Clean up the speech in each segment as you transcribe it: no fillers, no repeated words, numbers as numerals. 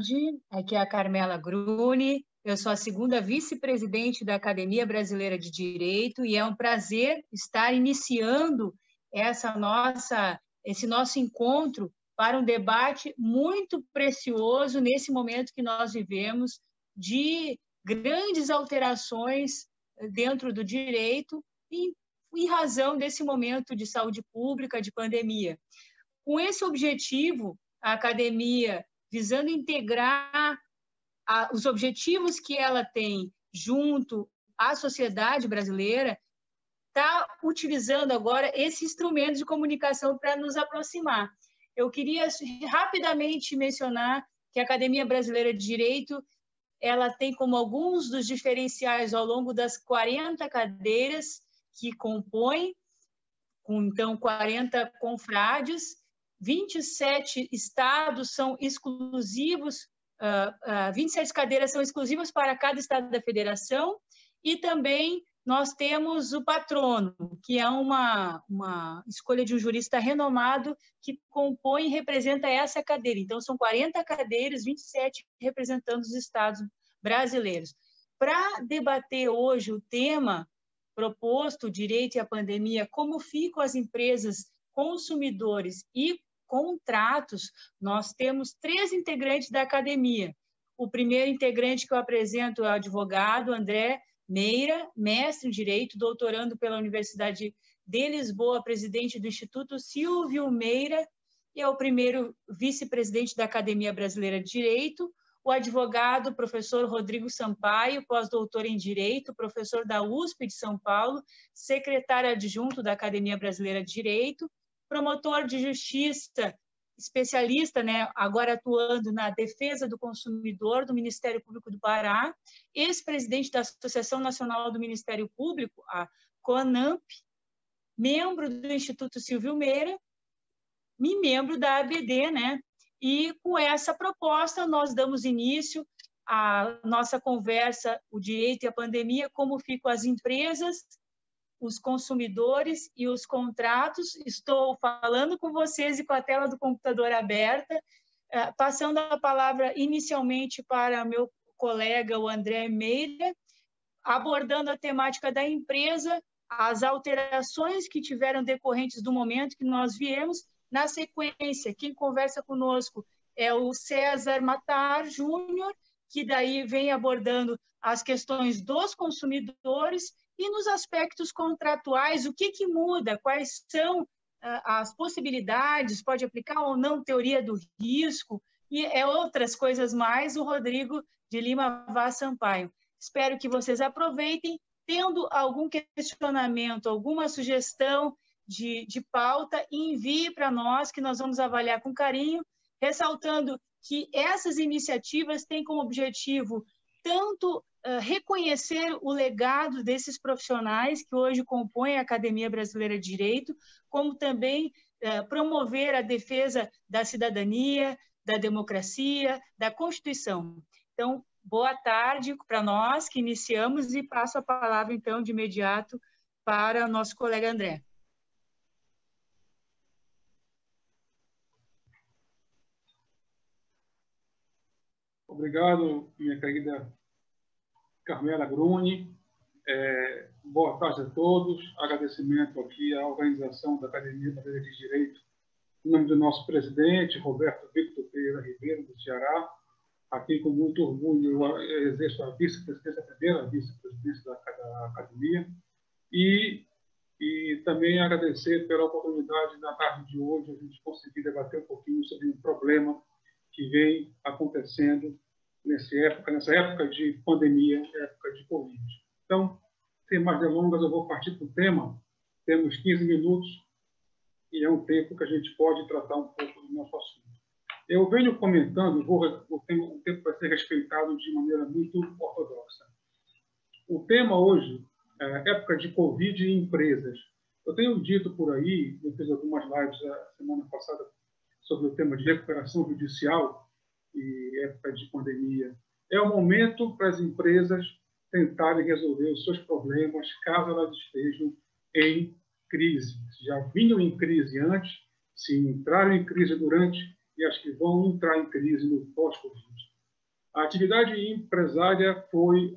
tarde. Aqui é a Carmela Gruni. Eu sou a segunda vice-presidente da Academia Brasileira de Direito e é um prazer estar iniciando esse nosso encontro para um debate muito precioso nesse momento que nós vivemos de grandes alterações dentro do direito em razão desse momento de saúde pública, de pandemia. Com esse objetivo, a academia, visando integrar os objetivos que ela tem junto à sociedade brasileira, está utilizando agora esse instrumento de comunicação para nos aproximar. Eu queria rapidamente mencionar que a Academia Brasileira de Direito ela tem como alguns dos diferenciais ao longo das 40 cadeiras que compõem, com então 40 confrades, 27 estados são exclusivos, 27 cadeiras são exclusivas para cada estado da federação, e também nós temos o patrono, que é uma escolha de um jurista renomado que compõe e representa essa cadeira. Então, são 40 cadeiras, 27 representando os estados brasileiros. Para debater hoje o tema proposto, o direito e a pandemia, como ficam as empresas, consumidores e contratos, nós temos 3 integrantes da academia. O primeiro integrante que eu apresento é o advogado André Meira, mestre em Direito, doutorando pela Universidade de Lisboa, presidente do Instituto Silvio Meira, e é o primeiro vice-presidente da Academia Brasileira de Direito. O advogado, professor Rodrigo Sampaio, pós-doutor em Direito, professor da USP de São Paulo, secretário adjunto da Academia Brasileira de Direito, promotor de justiça, especialista, né, agora atuando na defesa do consumidor do Ministério Público do Pará, ex-presidente da Associação Nacional do Ministério Público, a CONAMP, membro do Instituto Silvio Meira e membro da ABD, né? E com essa proposta nós damos início à nossa conversa, o direito e a pandemia, como ficam as empresas, os consumidores e os contratos. Estou falando com vocês e com a tela do computador aberta, passando a palavra inicialmente para meu colega, o André Meira, abordando a temática da empresa, as alterações que tiveram decorrentes do momento que nós viemos. Na sequência, quem conversa conosco é o César Matar Júnior, que daí vem abordando as questões dos consumidores e nos aspectos contratuais, o que muda, quais são as possibilidades, pode aplicar ou não teoria do risco, e outras coisas mais, o Rodrigo de Lima Vaz Sampaio. Espero que vocês aproveitem, tendo algum questionamento, alguma sugestão de pauta, envie para nós, que nós vamos avaliar com carinho, ressaltando que essas iniciativas têm como objetivo tanto reconhecer o legado desses profissionais que hoje compõem a Academia Brasileira de Direito, como também promover a defesa da cidadania, da democracia, da Constituição. Então, boa tarde para nós que iniciamos e passo a palavra, então, de imediato para o nosso colega André. Obrigado, minha querida Carmela Gruni. Boa tarde a todos. Agradecimento aqui à organização da Academia Brasileira de Direito, em nome do nosso presidente, Roberto Victor Pereira Ribeiro, do Ceará. Aqui, com muito orgulho, eu exerço a vice-presidência, a primeira vice-presidência da Academia. E também agradecer pela oportunidade, na tarde de hoje, a gente conseguir debater um pouquinho sobre um problema que vem acontecendo nessa época de pandemia, época de Covid. Então, sem mais delongas, eu vou partir para o tema. Temos 15 minutos e é um tempo que a gente pode tratar um pouco do nosso assunto. Eu venho comentando, o tempo vai ser respeitado de maneira muito ortodoxa. O tema hoje é época de Covid e empresas. Eu tenho dito por aí, eu fiz algumas lives a semana passada sobre o tema de recuperação judicial e época de pandemia. É o momento para as empresas tentarem resolver os seus problemas, caso elas estejam em crise. Já vinham em crise antes, se entraram em crise durante, e as que vão entrar em crise no pós-Covid. A atividade empresária foi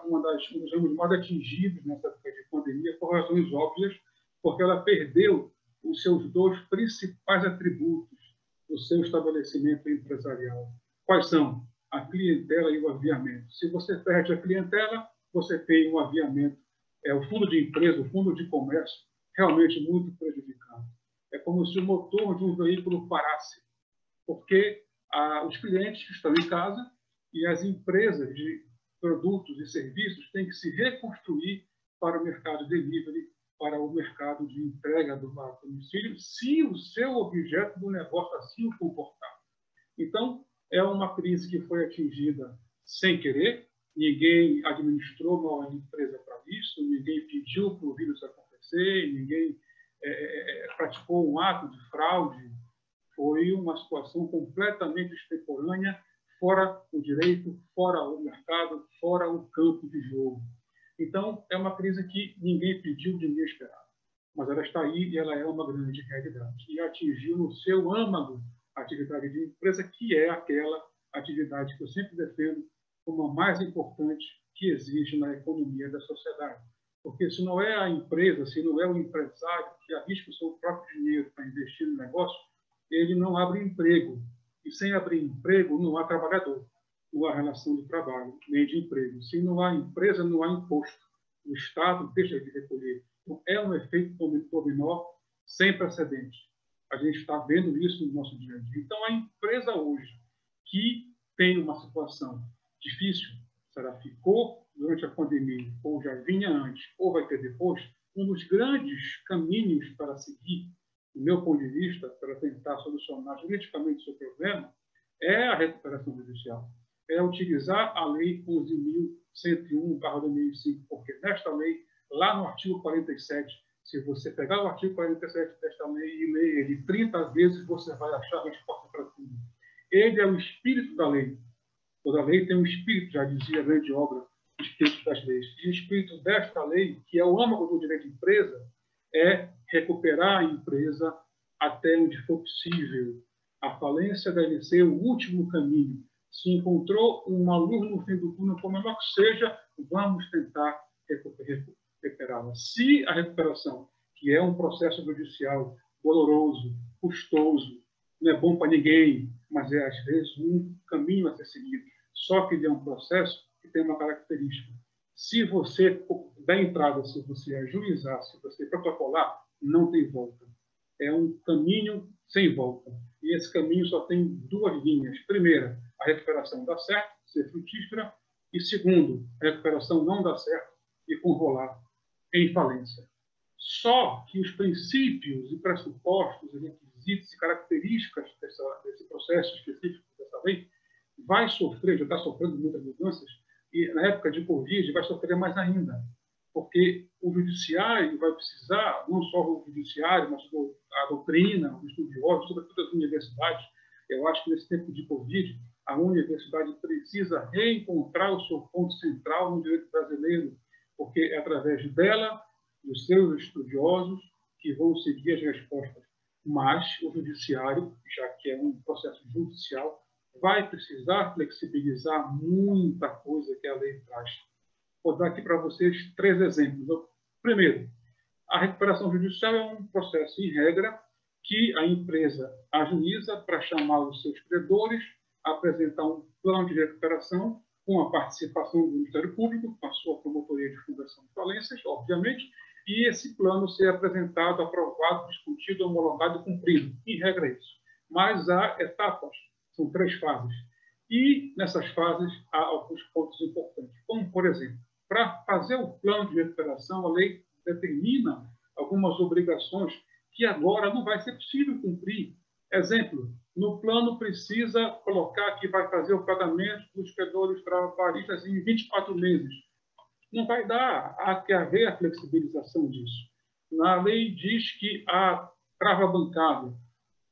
um dos ramos mais atingidos nessa época de pandemia por razões óbvias, porque ela perdeu os seus dois principais atributos do seu estabelecimento empresarial. Quais são? A clientela e o aviamento. Se você perde a clientela, você tem um aviamento, o fundo de empresa, o fundo de comércio, realmente muito prejudicado. É como se o motor de um veículo parasse, porque os clientes que estão em casa e as empresas de produtos e serviços têm que se reconstruir para o mercado delivery, para o mercado de entrega do domicílio, se o seu objeto do negócio assim o comportar. Então, é uma crise que foi atingida sem querer, ninguém administrou mal a empresa para isso, ninguém pediu para o vírus acontecer, ninguém praticou um ato de fraude. Foi uma situação completamente extemporânea, fora o direito, fora o mercado, fora o campo de jogo. Então, é uma crise que ninguém pediu, ninguém esperava. Mas ela está aí e ela é uma grande realidade. E atingiu no seu âmago a atividade de empresa, que é aquela atividade que eu sempre defendo como a mais importante que existe na economia da sociedade. Porque se não é a empresa, se não é o empresário que arrisca o seu próprio dinheiro para investir no negócio, ele não abre emprego. E sem abrir emprego, não há trabalhador, não há relação de trabalho, nem de emprego. Se não há empresa, não há imposto. O Estado deixa de recolher. Então, é um efeito dominó sem precedente. A gente está vendo isso no nosso dia a dia. Então, a empresa hoje que tem uma situação difícil, se ela ficou durante a pandemia, ou já vinha antes, ou vai ter depois, um dos grandes caminhos para seguir, do meu ponto de vista, para tentar solucionar juridicamente o seu problema, é a recuperação judicial. É utilizar a Lei 11.101/2005, porque nesta lei, lá no artigo 47, se você pegar o artigo 47 desta lei e ler ele 30 vezes, você vai achar a resposta para tudo. Ele é o espírito da lei. Toda lei tem um espírito, já dizia a grande obra, o espírito das leis. E o espírito desta lei, que é o âmago do direito de empresa, é recuperar a empresa até onde for possível. A falência deve ser o último caminho. Se encontrou uma luz no fim do túnel, por menor que seja, vamos tentar recuperá-la. Se a recuperação, que é um processo judicial doloroso, custoso, não é bom para ninguém, mas é, às vezes, um caminho a ser seguido. Só que ele é um processo que tem uma característica. Se você der entrada, se você ajuizar, se você protocolar, não tem volta. É um caminho sem volta. E esse caminho só tem duas linhas. Primeira, a recuperação dá certo, ser frutífera. E segundo, a recuperação não dá certo e conrolar em falência. Só que os princípios e pressupostos, e requisitos e características desse processo específico dessa lei vai sofrer, já está sofrendo muitas mudanças, e na época de Covid vai sofrer mais ainda, porque o judiciário vai precisar, não só o judiciário, mas a doutrina, os estudiosos, sobretudo as universidades. Eu acho que nesse tempo de Covid, a universidade precisa reencontrar o seu ponto central no direito brasileiro, porque é através dela, dos seus estudiosos, que vão seguir as respostas. Mas o judiciário, já que é um processo judicial, vai precisar flexibilizar muita coisa que a lei traz. Vou dar aqui para vocês 3 exemplos. Primeiro, a recuperação judicial é um processo, em regra, que a empresa ajuiza para chamar os seus credores, apresentar um plano de recuperação com a participação do Ministério Público, com a sua promotoria de fundação de falências, obviamente, e esse plano ser apresentado, aprovado, discutido, homologado e cumprido. Em regra, é isso. Mas há etapas, são 3 fases. E nessas fases há alguns pontos importantes, como, por exemplo, para fazer o plano de recuperação, a lei determina algumas obrigações que agora não vai ser possível cumprir. Exemplo, no plano precisa colocar que vai fazer o pagamento dos credores trabalhistas em 24 meses. Não vai dar, há que haver a flexibilização disso. Na lei diz que a trava bancária,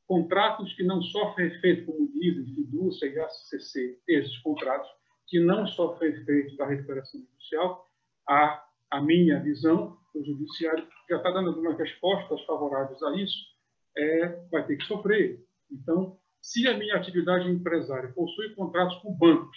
contratos que não sofrem efeito, como dizem, fidúcia e ACC, esses contratos que não sofrem efeito da recuperação judicial, a minha visão, o judiciário já está dando algumas respostas favoráveis a isso, vai ter que sofrer. Então, se a minha atividade empresária possui contratos com bancos,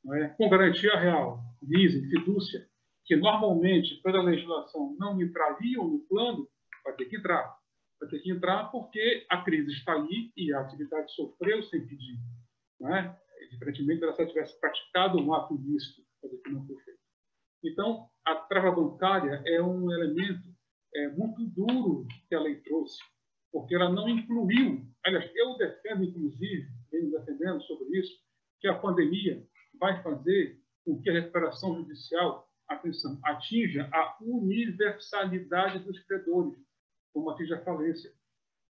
não é? Com garantia real, leasing, fidúcia, que normalmente, pela legislação, não entrariam no plano, vai ter que entrar. Vai ter que entrar porque a crise está ali e a atividade sofreu sem pedir. Não é? Diferentemente se ela tivesse praticado um ato ilícito, que não foi feito. Então, a trava bancária é um elemento muito duro que a lei trouxe, porque ela não incluiu. Aliás, eu defendo, inclusive, venho defendendo sobre isso, que a pandemia vai fazer com que a recuperação judicial, atenção, atinja a universalidade dos credores, como atinge a falência,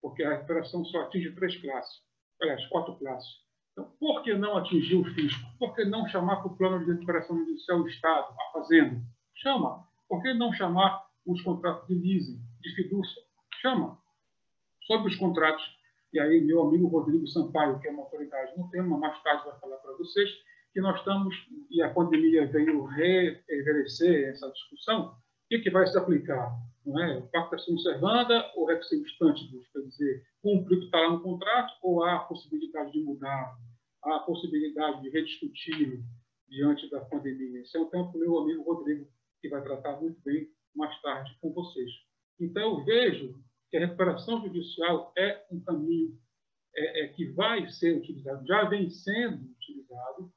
porque a recuperação só atinge 3 classes, aliás, 4 classes. Então, por que não atingir o fisco? Por que não chamar para o plano de recuperação judicial o Estado, a Fazenda? Chama. Por que não chamar os contratos de leasing, de fidúcia? Chama. Sobre os contratos, e aí meu amigo Rodrigo Sampaio, que é uma autoridade no tema, mais tarde vai falar para vocês, que nós estamos, e a pandemia veio reverdecer essa discussão, o que vai se aplicar? Não é? O pacto sunt servanda ou rex stantibus, quer dizer, cumprir o que está lá no contrato, ou há a possibilidade de mudar, há a possibilidade de rediscutir diante da pandemia? Esse é um tema para o meu amigo Rodrigo, que vai tratar muito bem mais tarde com vocês. Então, eu vejo que a recuperação judicial é um caminho que vai ser utilizado, já vem sendo utilizado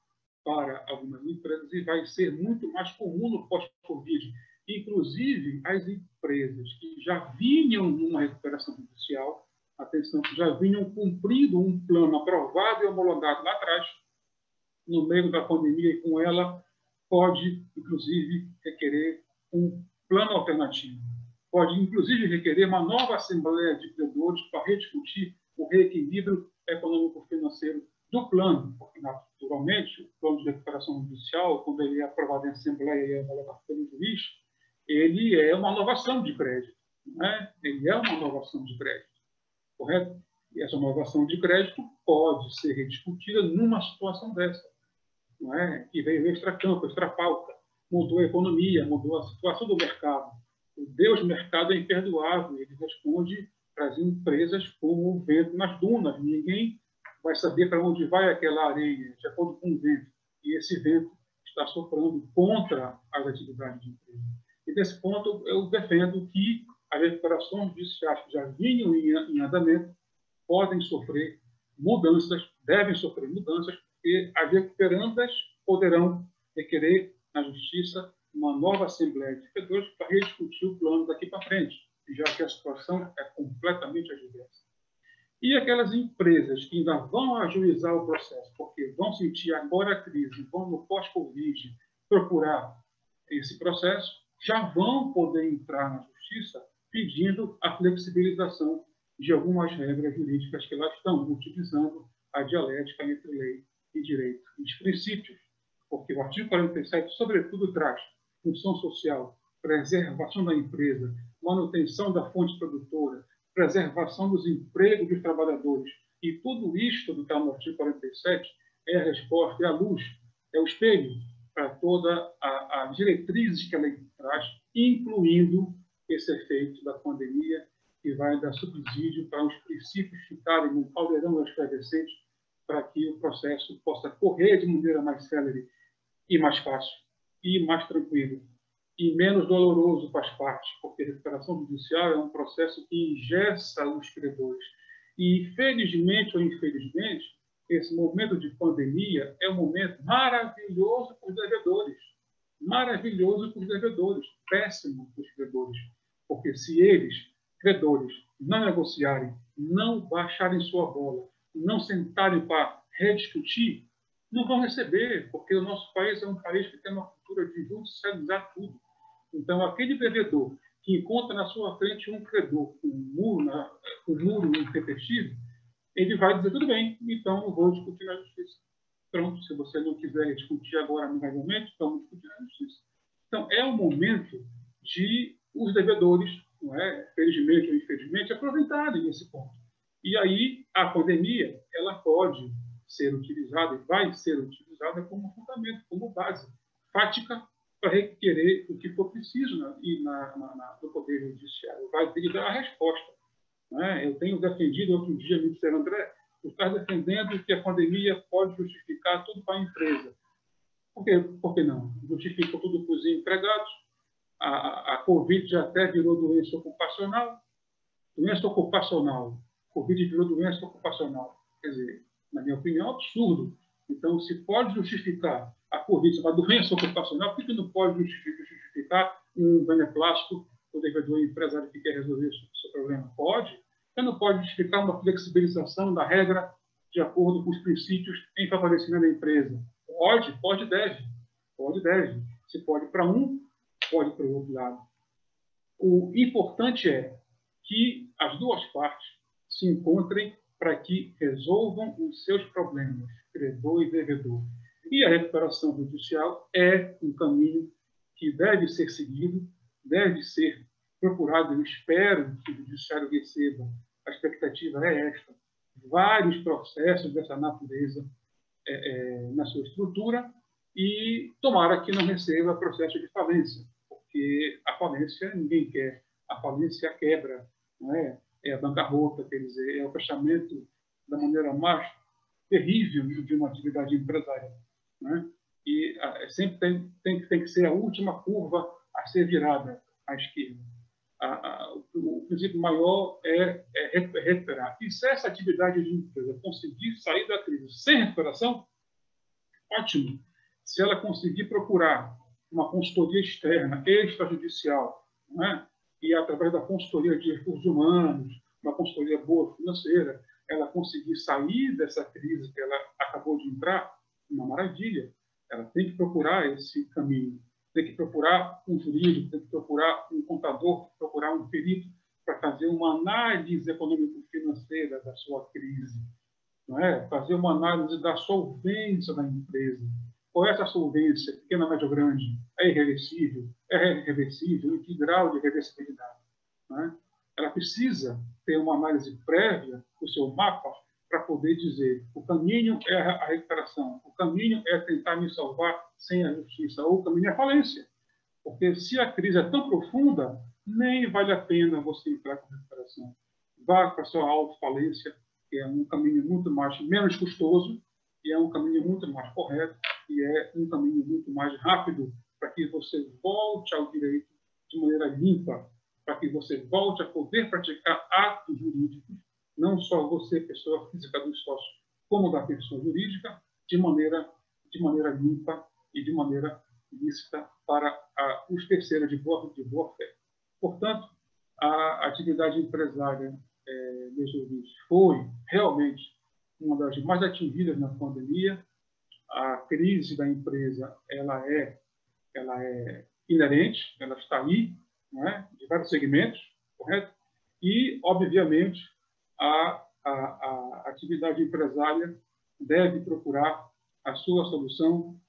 para algumas empresas e vai ser muito mais comum no pós-Covid. Inclusive, as empresas que já vinham numa recuperação judicial, atenção, já vinham cumprindo um plano aprovado e homologado lá atrás, no meio da pandemia, e com ela pode, inclusive, requerer um plano alternativo. Pode, inclusive, requerer uma nova Assembleia de Credores para rediscutir o reequilíbrio econômico-financeiro do plano, porque, naturalmente, o plano de recuperação judicial, quando ele é aprovado em Assembleia e é homologado pelo juiz, ele é uma inovação de crédito. Não é? Ele é uma inovação de crédito, correto? E essa inovação de crédito pode ser rediscutida numa situação dessa, não é? Que veio extra-campo, extra-pauta, mudou a economia, mudou a situação do mercado. O Deus mercado é imperdoável, ele responde para as empresas como o vento nas dunas. Ninguém vai saber para onde vai aquela areia, de acordo com o vento. E esse vento está soprando contra as atividades de empresa. E, nesse ponto, eu defendo que as recuperações judiciais que já vinham em andamento podem sofrer mudanças, devem sofrer mudanças, porque as recuperandas poderão requerer na Justiça uma nova Assembleia de Credores para rediscutir o plano daqui para frente, já que a situação é completamente adversa. E aquelas empresas que ainda vão ajuizar o processo, porque vão sentir agora a crise, vão no pós-Covid procurar esse processo, já vão poder entrar na Justiça pedindo a flexibilização de algumas regras jurídicas que lá estão, utilizando a dialética entre lei e direito e os princípios, porque o artigo 47, sobretudo, traz função social, preservação da empresa, manutenção da fonte produtora, preservação dos empregos dos trabalhadores. E tudo isto que está no artigo 47 é a resposta, é a luz, é o espelho para todas as diretrizes que a lei traz, incluindo esse efeito da pandemia, que vai dar subsídio para os princípios ficarem no caldeirão efervescente, para que o processo possa correr de maneira mais célere e mais fácil, e mais tranquilo, e menos doloroso para as partes, porque a recuperação judicial é um processo que engessa os credores. E, felizmente ou infelizmente, esse momento de pandemia é um momento maravilhoso para os devedores. Maravilhoso para os devedores, péssimo para os credores. Porque se eles, credores, não negociarem, não baixarem sua bola, não sentarem para rediscutir, não vão receber, porque o nosso país é um país que tem uma cultura de judicializar tudo. Então, aquele devedor que encontra na sua frente um credor com um muro intempestivo, ele vai dizer, tudo bem, então não vou discutir na justiça. Pronto, se você não quiser discutir agora amigavelmente, vamos discutir na justiça. Então, é o momento de os devedores, não é? Felizmente ou infelizmente, aproveitarem esse ponto. E aí, a pandemia, ela pode ser utilizada, e vai ser utilizada como fundamento, como base fática para requerer o que for preciso no Poder Judiciário. Vai ter que dar a resposta. Né? Eu tenho defendido, outro dia, me disseram, André, você está defendendo que a pandemia pode justificar tudo para a empresa. Por que não? Justificam tudo para os empregados. A Covid já até virou doença ocupacional. Doença ocupacional. Covid virou doença ocupacional. Quer dizer, na minha opinião, é um absurdo. Então, se pode justificar a Covid uma doença ocupacional, por que não pode justificar um beneplácito do devedor empresário que quer resolver o seu problema? Pode. Você não pode justificar uma flexibilização da regra de acordo com os princípios em favorecimento da empresa? Pode, deve. Pode, deve. Se pode para um, pode para o outro lado. O importante é que as duas partes se encontrem para que resolvam os seus problemas, credor e devedor. E a recuperação judicial é um caminho que deve ser seguido, deve ser procurado. Eu espero que o judiciário receba, a expectativa é esta, vários processos dessa natureza na sua estrutura, e tomara que não receba processo de falência, porque a falência ninguém quer. A falência é a quebra, não é? É a bancarrota, quer dizer, é o fechamento da maneira mais terrível de uma atividade empresarial, né? E sempre tem que ser a última curva a ser virada à esquerda. O princípio maior é recuperar. E se essa atividade de empresa conseguir sair da crise sem recuperação, ótimo. Se ela conseguir procurar uma consultoria externa, extrajudicial, né? E através da consultoria de recursos humanos, uma consultoria boa financeira, ela conseguir sair dessa crise que ela acabou de entrar, uma maravilha. Ela tem que procurar esse caminho. Tem que procurar um jurídico, tem que procurar um contador, tem que procurar um perito para fazer uma análise econômico-financeira da sua crise, não é? Fazer uma análise da solvência da empresa. Qual é essa solvência, pequena, média ou grande? É irreversível? É reversível? Em que grau de reversibilidade? Não é? Ela precisa ter uma análise prévia do seu mapa para poder dizer: o caminho é a recuperação, o caminho é tentar me salvar sem a justiça, ou o caminho é a falência. Porque se a crise é tão profunda, nem vale a pena você entrar com a recuperação. Vá para a sua autofalência, que é um caminho muito menos custoso, e é um caminho muito mais correto, e é um caminho muito mais rápido para que você volte ao direito de maneira limpa, para que você volte a poder praticar atos jurídicos, não só você, pessoa física do sócio, como da pessoa jurídica, de maneira limpa e de maneira lícita para os terceiros de boa fé. Portanto, a atividade empresária, meus ouvintes, foi realmente uma das mais atingidas na pandemia. A crise da empresa ela é inerente, ela está aí, não é? De vários segmentos, correto? E, obviamente, a atividade empresária deve procurar a sua solução,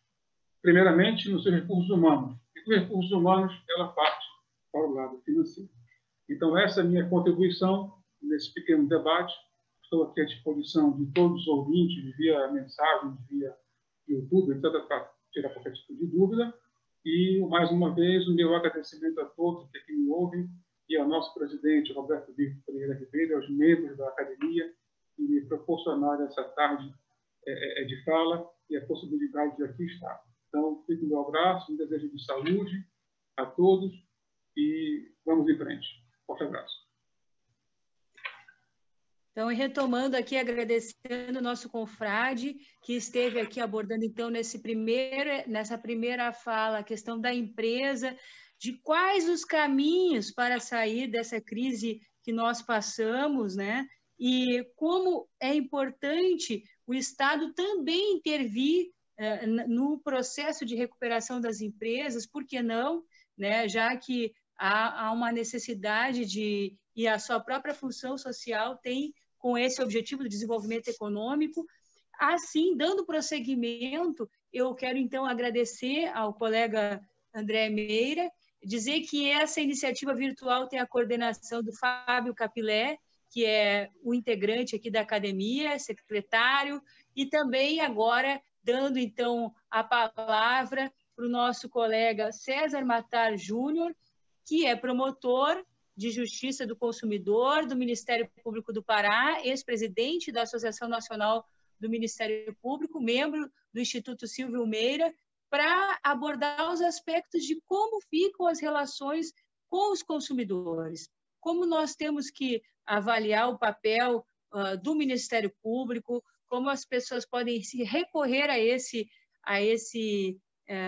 primeiramente, nos seus recursos humanos. E com os recursos humanos, ela parte para o lado financeiro. Então, essa é a minha contribuição nesse pequeno debate. Estou aqui à disposição de todos os ouvintes, via mensagem, via YouTube, etc., para tirar qualquer tipo de dúvida. E, mais uma vez, o meu agradecimento a todos que aqui me ouvem, e ao nosso presidente, Roberto Victor Pereira Ribeiro, aos membros da academia, que me proporcionaram essa tarde de fala e a possibilidade de aqui estar. Então, fico o meu abraço, um desejo de saúde a todos e vamos em frente. Forte abraço. Então, retomando aqui, agradecendo o nosso confrade, que esteve aqui abordando, então, nessa primeira fala, a questão da empresa, de quais os caminhos para sair dessa crise que nós passamos, né? E como é importante o Estado também intervir no processo de recuperação das empresas, por que não, né? Já que há uma necessidade e a sua própria função social tem com esse objetivo do desenvolvimento econômico. Assim, dando prosseguimento, eu quero, então, agradecer ao colega André Meira, dizer que essa iniciativa virtual tem a coordenação do Fábio Capilé, que é o integrante aqui da academia, secretário, e também agora dando, então, a palavra para o nosso colega César Matar Júnior, que é promotor de Justiça do Consumidor do Ministério Público do Pará, ex-presidente da Associação Nacional do Ministério Público, membro do Instituto Silvio Meira, para abordar os aspectos de como ficam as relações com os consumidores, como nós temos que avaliar o papel do Ministério Público, como as pessoas podem se recorrer a esse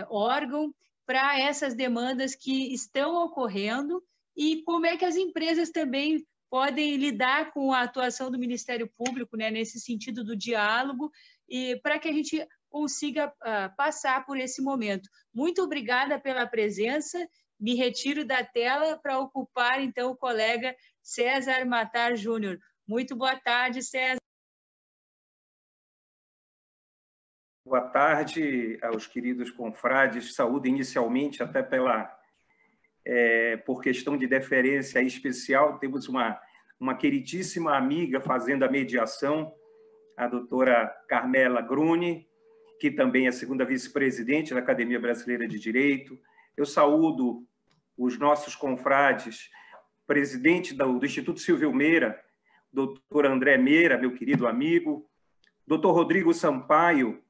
órgão para essas demandas que estão ocorrendo e como é que as empresas também podem lidar com a atuação do Ministério Público, né, nesse sentido do diálogo, e para que a gente consiga passar por esse momento. Muito obrigada pela presença. Me retiro da tela para ocupar, então, o colega César Matar Júnior. Muito boa tarde, César. Boa tarde aos queridos confrades. Saúdo inicialmente, até por questão de deferência especial, temos uma queridíssima amiga fazendo a mediação, a doutora Carmela Gruni, que também é a segunda vice-presidente da Academia Brasileira de Direito. Eu saúdo os nossos confrades, presidente do Instituto Silvio Meira, doutor André Meira, meu querido amigo, doutor Rodrigo Sampaio,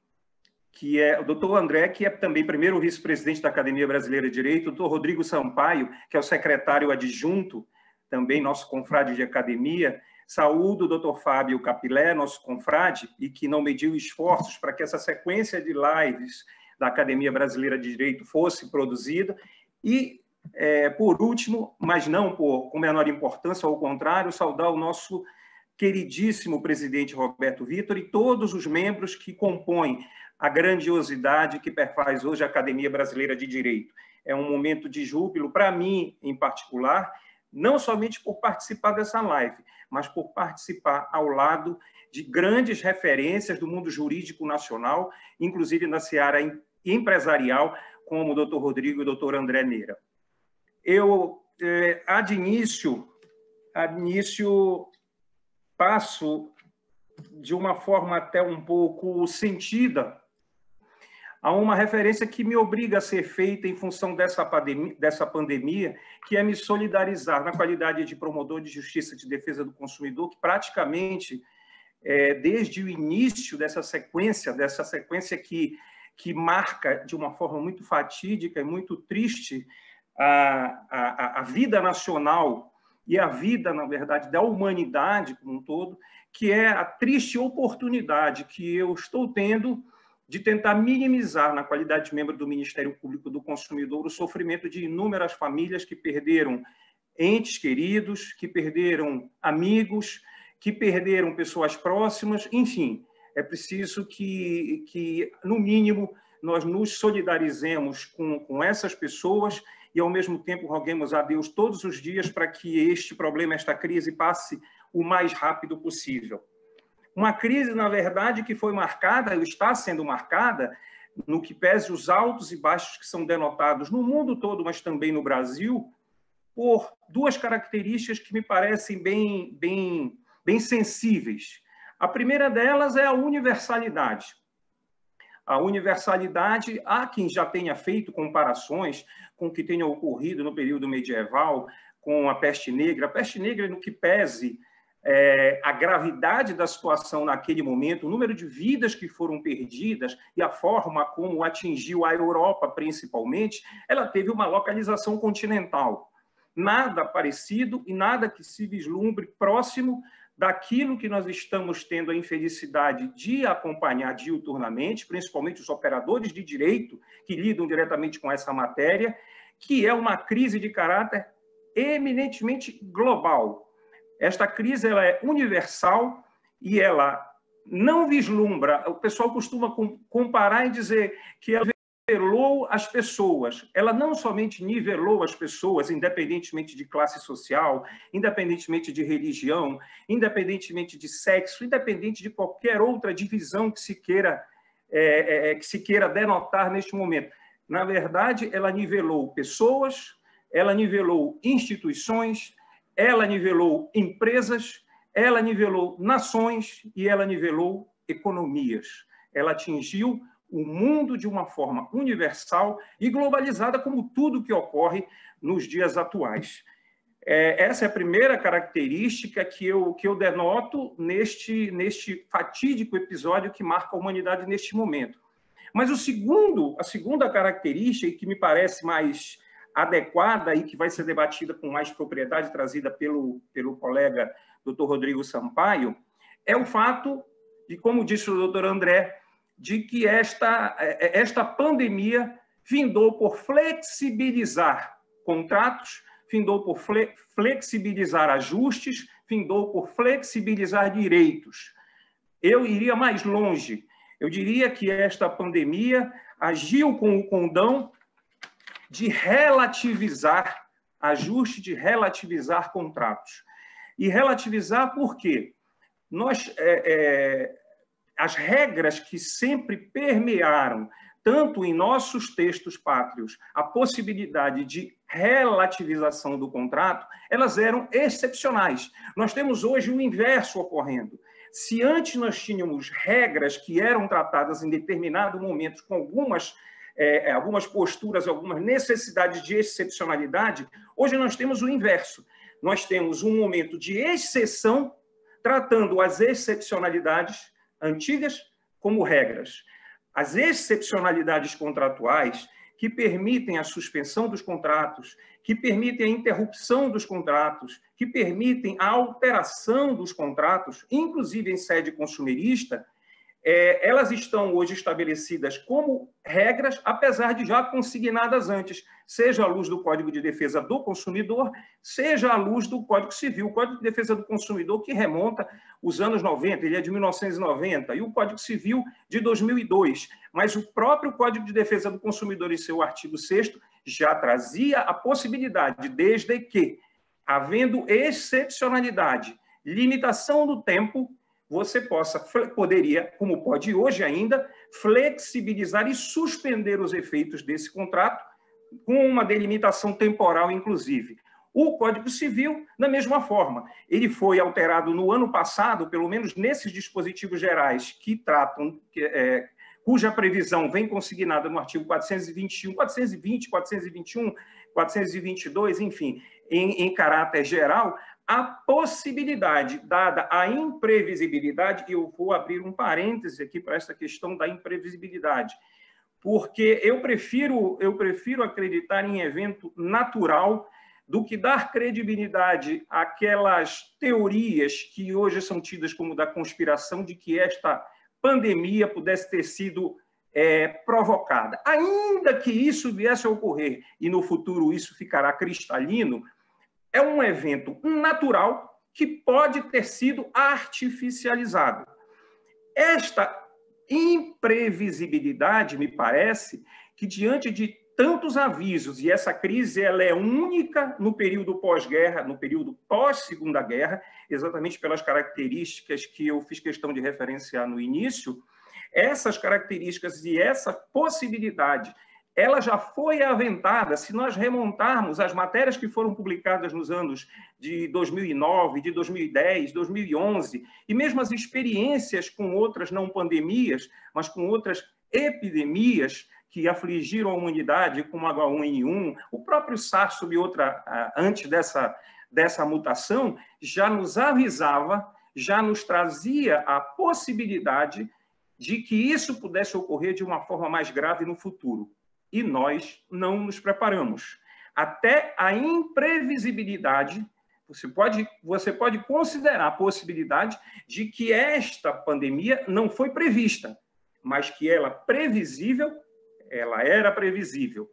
que é o doutor André, que é também primeiro vice-presidente da Academia Brasileira de Direito, o doutor Rodrigo Sampaio, que é o secretário adjunto, também nosso confrade de academia. Saúdo o doutor Fábio Capilé, nosso confrade, e que não mediu esforços para que essa sequência de lives da Academia Brasileira de Direito fosse produzida. E, por último, mas não com menor importância, ao contrário, saudar o nosso queridíssimo presidente Roberto Vitor e todos os membros que compõem a grandiosidade que perfaz hoje a Academia Brasileira de Direito. É um momento de júbilo, para mim, em particular, não somente por participar dessa live, mas por participar ao lado de grandes referências do mundo jurídico nacional, inclusive na seara empresarial, como o doutor Rodrigo e o doutor André Meira. Eu, de início, passo de uma forma até um pouco sentida a uma referência que me obriga a ser feita em função dessa pandemia, que é me solidarizar na qualidade de promotor de justiça de defesa do consumidor, que praticamente, desde o início dessa sequência que marca de uma forma muito fatídica e muito triste a vida nacional e a vida, na verdade, da humanidade como um todo, que é a triste oportunidade que eu estou tendo de tentar minimizar, na qualidade de membro do Ministério Público do Consumidor, o sofrimento de inúmeras famílias que perderam entes queridos, que perderam amigos, que perderam pessoas próximas, enfim. É preciso que no mínimo, nós nos solidarizemos com essas pessoas e, ao mesmo tempo, roguemos a Deus todos os dias para que este problema, esta crise, passe o mais rápido possível. Uma crise, na verdade, que foi marcada, está sendo marcada, no que pese os altos e baixos que são denotados no mundo todo, mas também no Brasil, por duas características que me parecem bem sensíveis. A primeira delas é a universalidade. A universalidade, há quem já tenha feito comparações com o que tenha ocorrido no período medieval, com a peste negra. A peste negra, no que pese a gravidade da situação naquele momento, o número de vidas que foram perdidas e a forma como atingiu a Europa, principalmente, ela teve uma localização continental. Nada parecido e nada que se vislumbre próximo daquilo que nós estamos tendo a infelicidade de acompanhar diuturnamente, principalmente os operadores de direito que lidam diretamente com essa matéria, que é uma crise de caráter eminentemente global. Esta crise ela é universal e ela não vislumbra, o pessoal costuma comparar e dizer que ela nivelou as pessoas. Ela não somente nivelou as pessoas, independentemente de classe social, independentemente de religião, independentemente de sexo, independente de qualquer outra divisão que se queira denotar neste momento. Na verdade, ela nivelou pessoas, ela nivelou instituições, ela nivelou empresas, ela nivelou nações e ela nivelou economias. Ela atingiu o mundo de uma forma universal e globalizada, como tudo que ocorre nos dias atuais. Essa é a primeira característica que eu denoto neste fatídico episódio que marca a humanidade neste momento. Mas a segunda característica, que me parece mais adequada e que vai ser debatida com mais propriedade, trazida pelo colega Dr. Rodrigo Sampaio, é o fato de, como disse o Dr. André, de que esta pandemia findou por flexibilizar contratos, findou por flexibilizar ajustes, findou por flexibilizar direitos. Eu iria mais longe. Eu diria que esta pandemia agiu com o condão de relativizar ajuste, de relativizar contratos. E relativizar por quê? As regras que sempre permearam, tanto em nossos textos pátrios, a possibilidade de relativização do contrato, elas eram excepcionais. Nós temos hoje o inverso ocorrendo. Se antes nós tínhamos regras que eram tratadas em determinado momento com algumas posturas, algumas necessidades de excepcionalidade, hoje nós temos o inverso. Nós temos um momento de exceção, tratando as excepcionalidades antigas como regras. As excepcionalidades contratuais que permitem a suspensão dos contratos, que permitem a interrupção dos contratos, que permitem a alteração dos contratos, inclusive em sede consumerista, elas estão hoje estabelecidas como regras, apesar de já consignadas antes, seja à luz do Código de Defesa do Consumidor, seja à luz do Código Civil. O Código de Defesa do Consumidor, que remonta os anos 90, ele é de 1990, e o Código Civil de 2002. Mas o próprio Código de Defesa do Consumidor, em seu artigo 6º, já trazia a possibilidade, desde que, havendo excepcionalidade, limitação do tempo, você poderia, como pode hoje ainda, flexibilizar e suspender os efeitos desse contrato com uma delimitação temporal, inclusive. O Código Civil, da mesma forma, ele foi alterado no ano passado, pelo menos nesses dispositivos gerais que tratam, cuja previsão vem consignada no artigo 421, 420, 421, 422, enfim, em caráter geral, a possibilidade, dada a imprevisibilidade, e eu vou abrir um parêntese aqui para essa questão da imprevisibilidade, porque eu prefiro acreditar em evento natural do que dar credibilidade àquelas teorias que hoje são tidas como da conspiração de que esta pandemia pudesse ter sido provocada. Ainda que isso viesse a ocorrer, e no futuro isso ficará cristalino, é um evento natural que pode ter sido artificializado. Esta imprevisibilidade, me parece, que diante de tantos avisos, e essa crise ela é única no período pós-guerra, no período pós-Segunda Guerra, exatamente pelas características que eu fiz questão de referenciar no início, essas características e essa possibilidade ela já foi aventada, se nós remontarmos as matérias que foram publicadas nos anos de 2009, de 2010, 2011, e mesmo as experiências com outras não pandemias, mas com outras epidemias que afligiram a humanidade, como a H1N1, o próprio SARS, sob outra, antes dessa mutação, já nos avisava, já nos trazia a possibilidade de que isso pudesse ocorrer de uma forma mais grave no futuro. E nós não nos preparamos. Até a imprevisibilidade, você pode considerar a possibilidade de que esta pandemia não foi prevista, mas que ela era previsível.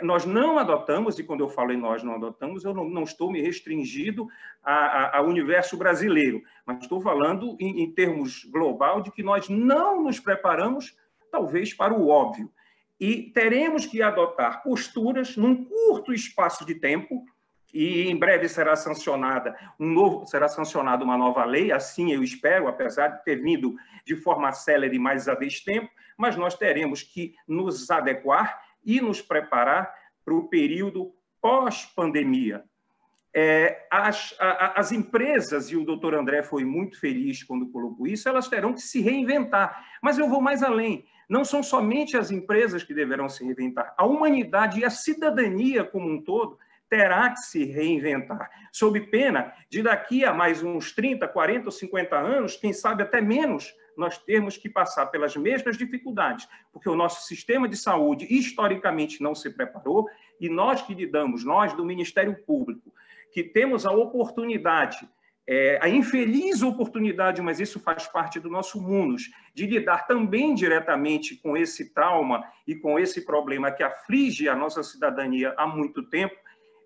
Nós não adotamos, e quando eu falo em nós não adotamos, eu não estou me restringindo ao universo brasileiro, mas estou falando em termos global de que nós não nos preparamos, talvez, para o óbvio. E teremos que adotar posturas num curto espaço de tempo, e em breve será sancionada uma nova lei, assim eu espero, apesar de ter vindo de forma célere mais a destempo, mas nós teremos que nos adequar e nos preparar para o período pós-pandemia. As empresas, e o doutor André foi muito feliz quando colocou isso, elas terão que se reinventar. Mas eu vou mais além. Não são somente as empresas que deverão se reinventar. A humanidade e a cidadania como um todo terá que se reinventar, sob pena de daqui a mais uns 30, 40 ou 50 anos, quem sabe até menos, nós termos que passar pelas mesmas dificuldades, porque o nosso sistema de saúde historicamente não se preparou, e nós que lidamos, nós do Ministério Público, que temos a oportunidade, a infeliz oportunidade, mas isso faz parte do nosso munus, de lidar também diretamente com esse trauma e com esse problema que aflige a nossa cidadania há muito tempo,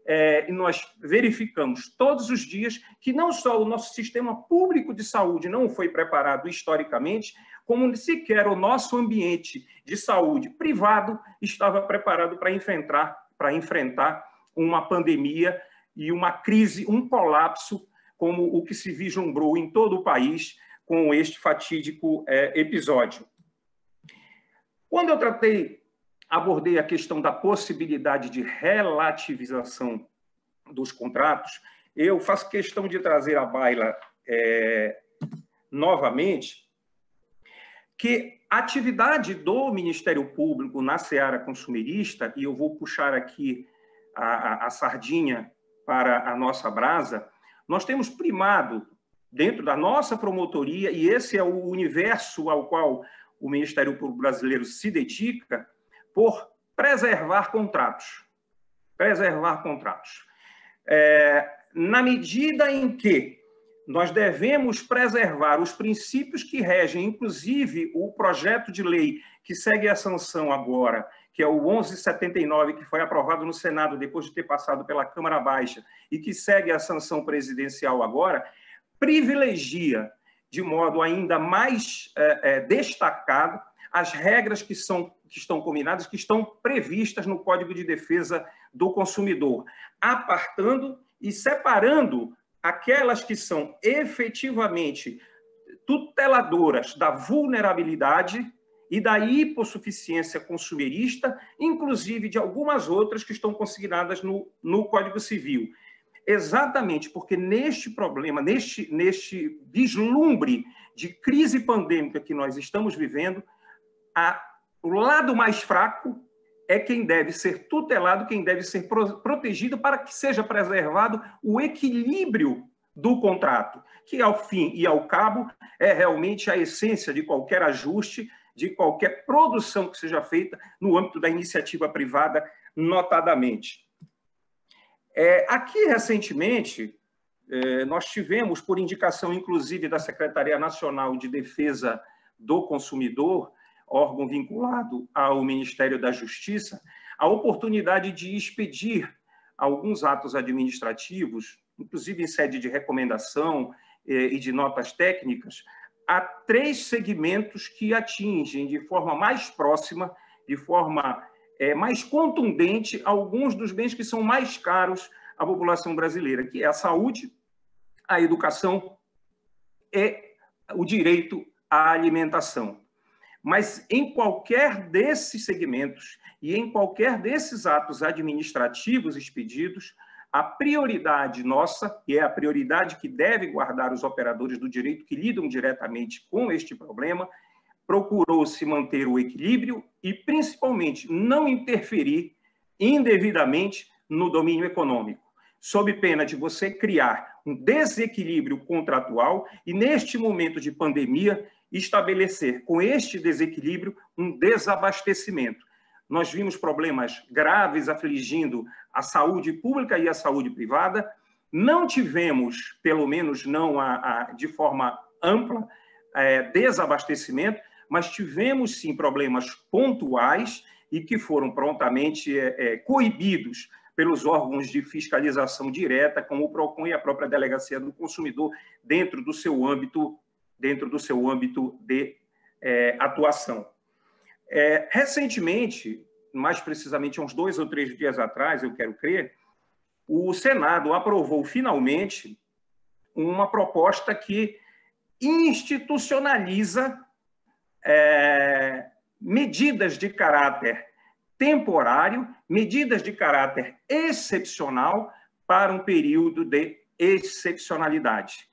e nós verificamos todos os dias que não só o nosso sistema público de saúde não foi preparado historicamente, como sequer o nosso ambiente de saúde privado estava preparado para enfrentar uma pandemia e uma crise, um colapso, como o que se vislumbrou em todo o país com este fatídico episódio. Quando eu abordei a questão da possibilidade de relativização dos contratos, eu faço questão de trazer à baila novamente que a atividade do Ministério Público na seara consumerista, e eu vou puxar aqui a sardinha para a nossa brasa, nós temos primado dentro da nossa promotoria, e esse é o universo ao qual o Ministério Público brasileiro se dedica, por preservar contratos. Preservar contratos. Na medida em que nós devemos preservar os princípios que regem, inclusive o projeto de lei que segue a sanção agora, que é o 1179, que foi aprovado no Senado depois de ter passado pela Câmara Baixa, e que segue a sanção presidencial agora, privilegia de modo ainda mais destacado as regras que estão combinadas, que estão previstas no Código de Defesa do Consumidor, apartando e separando aquelas que são efetivamente tuteladoras da vulnerabilidade e da hipossuficiência consumerista, inclusive de algumas outras que estão consignadas no Código Civil. Exatamente porque neste problema, neste vislumbre de crise pandêmica que nós estamos vivendo, o lado mais fraco é quem deve ser tutelado, quem deve ser protegido para que seja preservado o equilíbrio do contrato, que ao fim e ao cabo é realmente a essência de qualquer ajuste, de qualquer produção que seja feita no âmbito da iniciativa privada, notadamente. Aqui, recentemente, nós tivemos, por indicação, inclusive, da Secretaria Nacional de Defesa do Consumidor, órgão vinculado ao Ministério da Justiça, a oportunidade de expedir alguns atos administrativos, inclusive em sede de recomendação e de notas técnicas, a 3 segmentos que atingem de forma mais próxima, de forma mais contundente, alguns dos bens que são mais caros à população brasileira, que é a saúde, a educação e o direito à alimentação. Mas em qualquer desses segmentos e em qualquer desses atos administrativos expedidos, a prioridade nossa, e é a prioridade que deve guardar os operadores do direito que lidam diretamente com este problema, procurou-se manter o equilíbrio e, principalmente, não interferir indevidamente no domínio econômico, sob pena de você criar um desequilíbrio contratual e, neste momento de pandemia, estabelecer com este desequilíbrio um desabastecimento. Nós vimos problemas graves afligindo a saúde pública e a saúde privada, não tivemos, pelo menos não de forma ampla, desabastecimento, mas tivemos sim problemas pontuais e que foram prontamente coibidos pelos órgãos de fiscalização direta, como o PROCON e a própria Delegacia do Consumidor, dentro do seu âmbito de atuação. Recentemente, mais precisamente uns 2 ou 3 dias atrás, eu quero crer, o Senado aprovou finalmente uma proposta que institucionaliza medidas de caráter temporário, medidas de caráter excepcional para um período de excepcionalidade.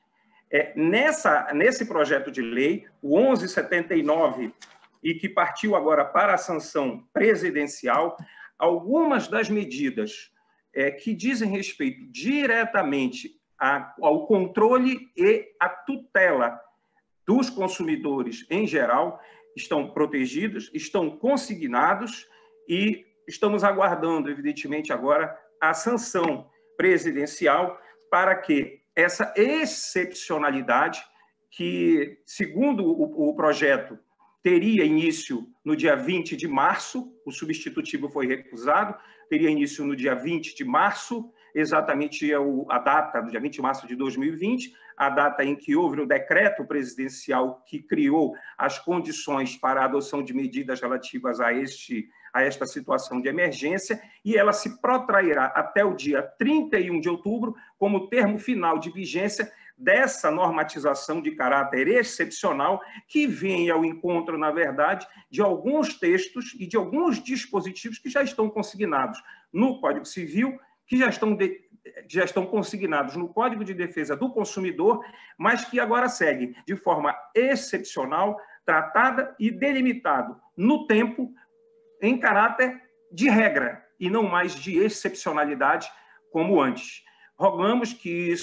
Nesse projeto de lei, o 1179, e que partiu agora para a sanção presidencial, algumas das medidas que dizem respeito diretamente ao controle e à tutela dos consumidores em geral estão protegidos, estão consignados e estamos aguardando, evidentemente, agora a sanção presidencial para que essa excepcionalidade, que, segundo o projeto, teria início no dia 20 de março, o substitutivo foi recusado, teria início no dia 20 de março, exatamente a data do dia 20 de março de 2020, a data em que houve um decreto presidencial que criou as condições para a adoção de medidas relativas a esta situação de emergência, e ela se protrairá até o dia 31 de outubro como termo final de vigência dessa normatização de caráter excepcional que vem ao encontro, na verdade, de alguns textos e de alguns dispositivos que já estão consignados no Código Civil, que já estão consignados no Código de Defesa do Consumidor, mas que agora seguem de forma excepcional, tratada e delimitado no tempo, em caráter de regra, e não mais de excepcionalidade como antes. Rogamos que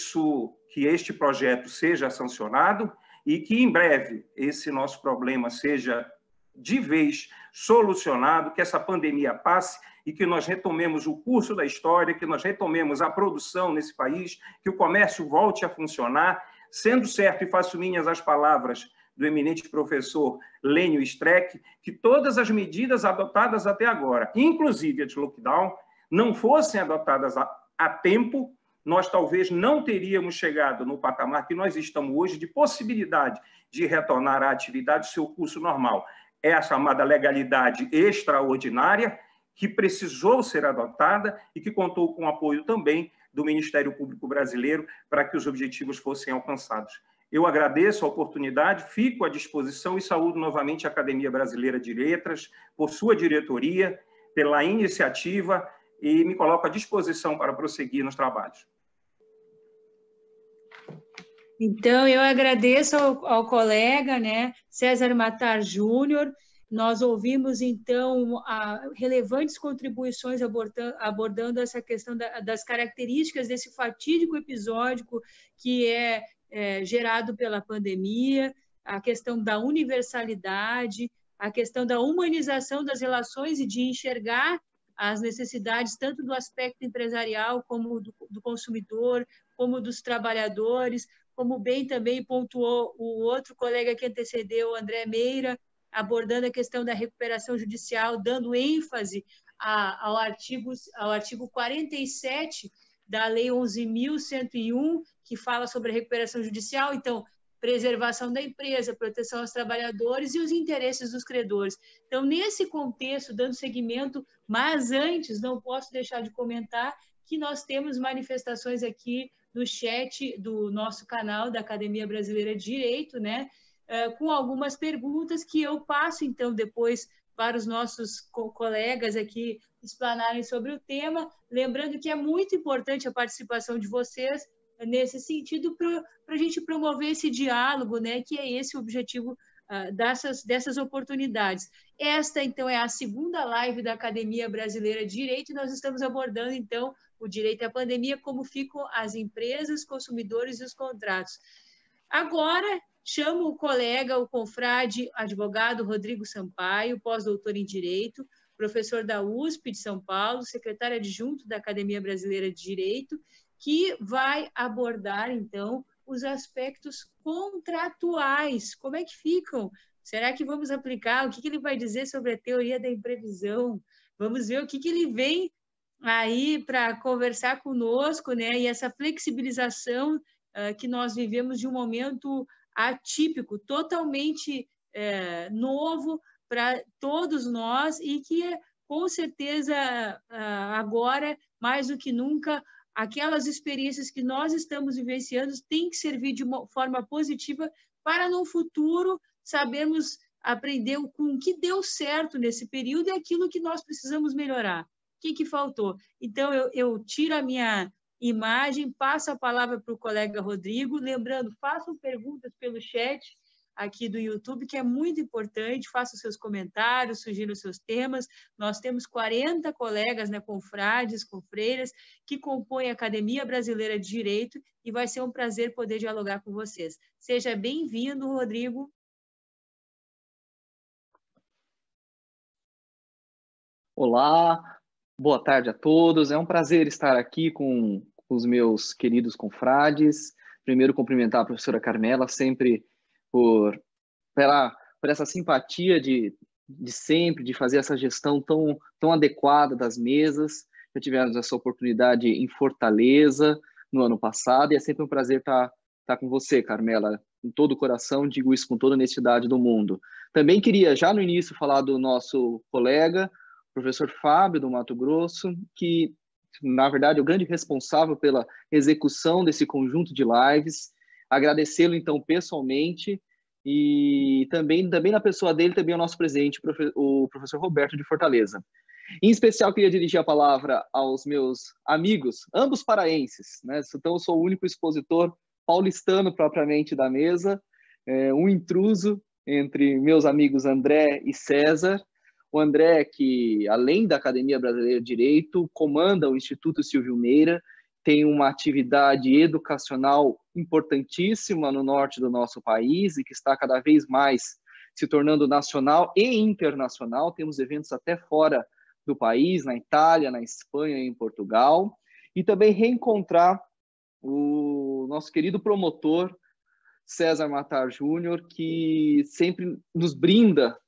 este projeto seja sancionado e que, em breve, esse nosso problema seja de vez solucionado, que essa pandemia passe e que nós retomemos o curso da história, que nós retomemos a produção nesse país, que o comércio volte a funcionar, sendo certo, e faço minhas as palavras do eminente professor Lênio Streck, que todas as medidas adotadas até agora, inclusive a de lockdown, não fossem adotadas a tempo, nós talvez não teríamos chegado no patamar que nós estamos hoje de possibilidade de retornar à atividade seu curso normal. É a chamada legalidade extraordinária, que precisou ser adotada e que contou com o apoio também do Ministério Público Brasileiro para que os objetivos fossem alcançados. Eu agradeço a oportunidade, fico à disposição e saúdo novamente a Academia Brasileira de Letras, por sua diretoria, pela iniciativa, e me coloco à disposição para prosseguir nos trabalhos. Então, eu agradeço ao colega, né, César Matar Júnior. Nós ouvimos, então, relevantes contribuições abordando essa questão das características desse fatídico episódio que é gerado pela pandemia, a questão da universalidade, a questão da humanização das relações e de enxergar as necessidades tanto do aspecto empresarial como do consumidor, como dos trabalhadores, como bem também pontuou o outro colega que antecedeu, o André Meira, abordando a questão da recuperação judicial, dando ênfase ao artigo 47 da Lei 11.101, que fala sobre a recuperação judicial, então, preservação da empresa, proteção aos trabalhadores e os interesses dos credores. Então, nesse contexto, dando seguimento, mas antes, não posso deixar de comentar que nós temos manifestações aqui no chat do nosso canal da Academia Brasileira de Direito, né, com algumas perguntas que eu passo, então, depois para os nossos colegas aqui explanarem sobre o tema, lembrando que é muito importante a participação de vocês nesse sentido para a gente promover esse diálogo, né, que é esse o objetivo dessas oportunidades. Esta, então, é a segunda live da Academia Brasileira de Direito e nós estamos abordando, então, o direito à pandemia, como ficam as empresas, consumidores e os contratos. Agora, chamo o colega, o confrade, advogado Rodrigo Sampaio, pós-doutor em Direito, professor da USP de São Paulo, secretário adjunto da Academia Brasileira de Direito, que vai abordar, então, os aspectos contratuais. Como é que ficam? Será que vamos aplicar? O que ele vai dizer sobre a teoria da imprevisão? Vamos ver o que ele vem aí para conversar conosco, né? E essa flexibilização que nós vivemos de um momento atípico, totalmente novo para todos nós e que, com certeza, agora, mais do que nunca, aquelas experiências que nós estamos vivenciando têm que servir de uma forma positiva para, no futuro, sabermos aprender com o que deu certo nesse período e aquilo que nós precisamos melhorar. O que faltou? Então, eu tiro a minha imagem, passo a palavra para o colega Rodrigo, lembrando, façam perguntas pelo chat, aqui do YouTube, que é muito importante. Faça os seus comentários, sugira os seus temas. Nós temos 40 colegas, né, confrades, confreiras, que compõem a Academia Brasileira de Direito, e vai ser um prazer poder dialogar com vocês. Seja bem-vindo, Rodrigo. Olá, boa tarde a todos. É um prazer estar aqui com os meus queridos confrades. Primeiro, cumprimentar a professora Carmela, sempre por essa simpatia de sempre, de fazer essa gestão tão adequada das mesas. Já tivemos essa oportunidade em Fortaleza no ano passado, e é sempre um prazer estar com você, Carmela, com todo o coração, digo isso com toda a honestidade do mundo. Também queria, já no início, falar do nosso colega, professor Fábio, do Mato Grosso, que, na verdade, é o grande responsável pela execução desse conjunto de lives. Agradecê-lo, então, pessoalmente, e também na pessoa dele, também o nosso presidente, o professor Roberto de Fortaleza. Em especial, queria dirigir a palavra aos meus amigos, ambos paraenses, né? Então, eu sou o único expositor paulistano, propriamente, da mesa, um intruso entre meus amigos André e César. O André, que, além da Academia Brasileira de Direito, comanda o Instituto Silvio Meira, tem uma atividade educacional importantíssima no norte do nosso país e que está cada vez mais se tornando nacional e internacional. Temos eventos até fora do país, na Itália, na Espanha e em Portugal. E também reencontrar o nosso querido promotor, César Matar Júnior, que sempre nos brinda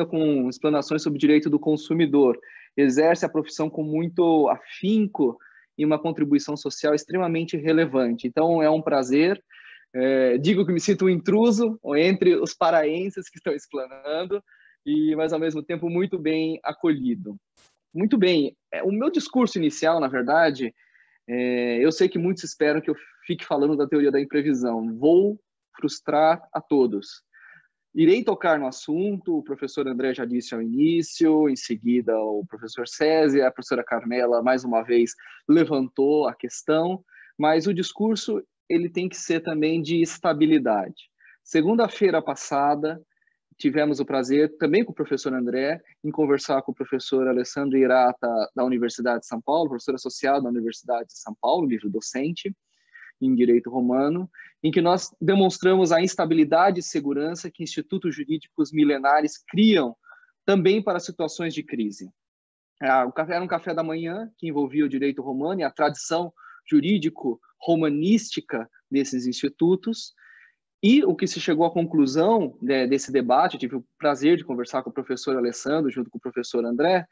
com explanações sobre o direito do consumidor, exerce a profissão com muito afinco e uma contribuição social extremamente relevante. Então, é um prazer. Digo que me sinto um intruso entre os paraenses que estão explanando, mas, ao mesmo tempo, muito bem acolhido. Muito bem. O meu discurso inicial, na verdade, eu sei que muitos esperam que eu fique falando da teoria da imprevisão. Vou frustrar a todos. Irei tocar no assunto, o professor André já disse ao início, em seguida o professor César, a professora Carmela, mais uma vez, levantou a questão, mas o discurso ele tem que ser também de estabilidade. Segunda-feira passada, tivemos o prazer, também com o professor André, em conversar com o professor Alessandro Irata, da Universidade de São Paulo, professor associado da Universidade de São Paulo, livre-docente em Direito Romano, em que nós demonstramos a instabilidade e segurança que institutos jurídicos milenares criam também para situações de crise. Era um café da manhã que envolvia o direito romano e a tradição jurídico-romanística desses institutos, e o que se chegou à conclusão desse debate, eu tive o prazer de conversar com o professor Alessandro, junto com o professor André,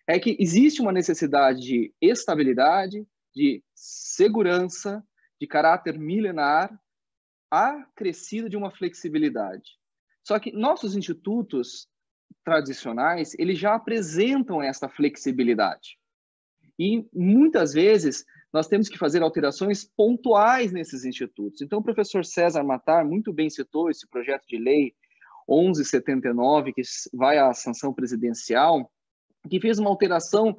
é que existe uma necessidade de estabilidade, de segurança, de caráter milenar, acrescida de uma flexibilidade. Só que nossos institutos tradicionais, eles já apresentam essa flexibilidade. E, muitas vezes, nós temos que fazer alterações pontuais nesses institutos. Então, o professor César Matar muito bem citou esse projeto de lei 1179, que vai à sanção presidencial, que fez uma alteração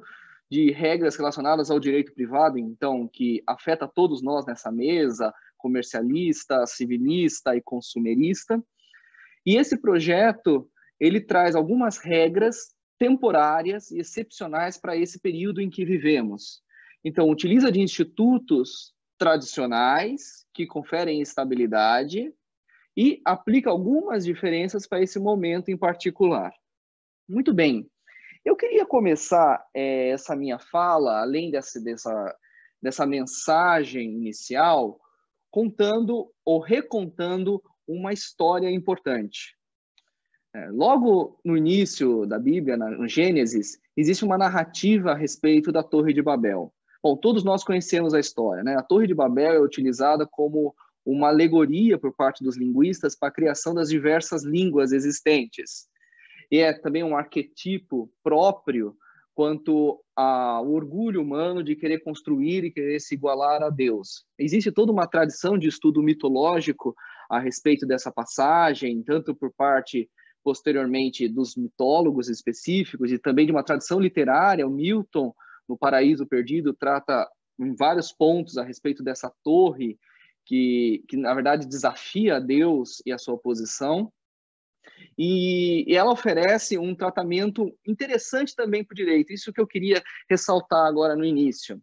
de regras relacionadas ao direito privado, então, que afeta todos nós nessa mesa, comercialista, civilista e consumerista. E esse projeto, ele traz algumas regras temporárias e excepcionais para esse período em que vivemos. Então, utiliza de institutos tradicionais que conferem estabilidade e aplica algumas diferenças para esse momento em particular. Muito bem. Eu queria começar essa minha fala, além dessa mensagem inicial, contando ou recontando uma história importante. Logo no início da Bíblia, no Gênesis, existe uma narrativa a respeito da Torre de Babel. Bom, todos nós conhecemos a história, né? A Torre de Babel é utilizada como uma alegoria por parte dos linguistas para a criação das diversas línguas existentes. E é também um arquetipo próprio quanto ao orgulho humano de querer construir e querer se igualar a Deus. Existe toda uma tradição de estudo mitológico a respeito dessa passagem, tanto por parte, posteriormente, dos mitólogos específicos e também de uma tradição literária. O Milton, no Paraíso Perdido, trata em vários pontos a respeito dessa torre que na verdade desafia a Deus e a sua posição, e ela oferece um tratamento interessante também para o direito. Isso que eu queria ressaltar agora no início.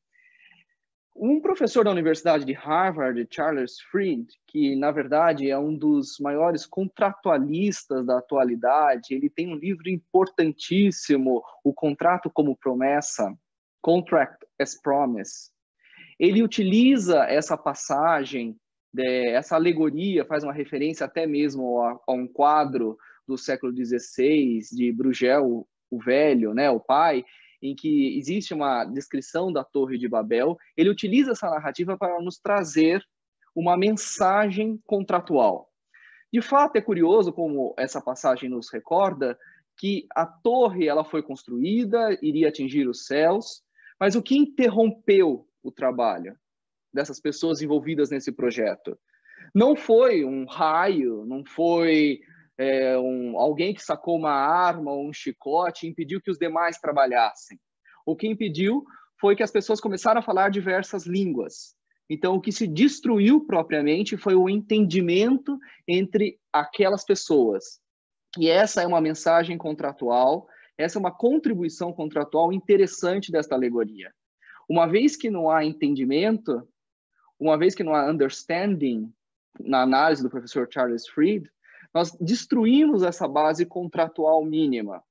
Um professor da Universidade de Harvard, Charles Fried, que na verdade é um dos maiores contratualistas da atualidade, ele tem um livro importantíssimo, O Contrato como Promessa, Contract as Promise. Ele utiliza essa passagem, essa alegoria, faz uma referência até mesmo a um quadro do século XVI, de Bruegel, o Velho, né, o pai, em que existe uma descrição da Torre de Babel. Ele utiliza essa narrativa para nos trazer uma mensagem contratual. De fato, é curioso como essa passagem nos recorda que a torre ela foi construída, iria atingir os céus, mas o que interrompeu o trabalho dessas pessoas envolvidas nesse projeto? Não foi um raio, não foi alguém que sacou uma arma ou um chicote e impediu que os demais trabalhassem. O que impediu foi que as pessoas começaram a falar diversas línguas. Então, o que se destruiu propriamente foi o entendimento entre aquelas pessoas. E essa é uma mensagem contratual, essa é uma contribuição contratual interessante desta alegoria. Uma vez que não há entendimento, uma vez que não há understanding, na análise do professor Charles Fried, nós destruímos essa base contratual mínima.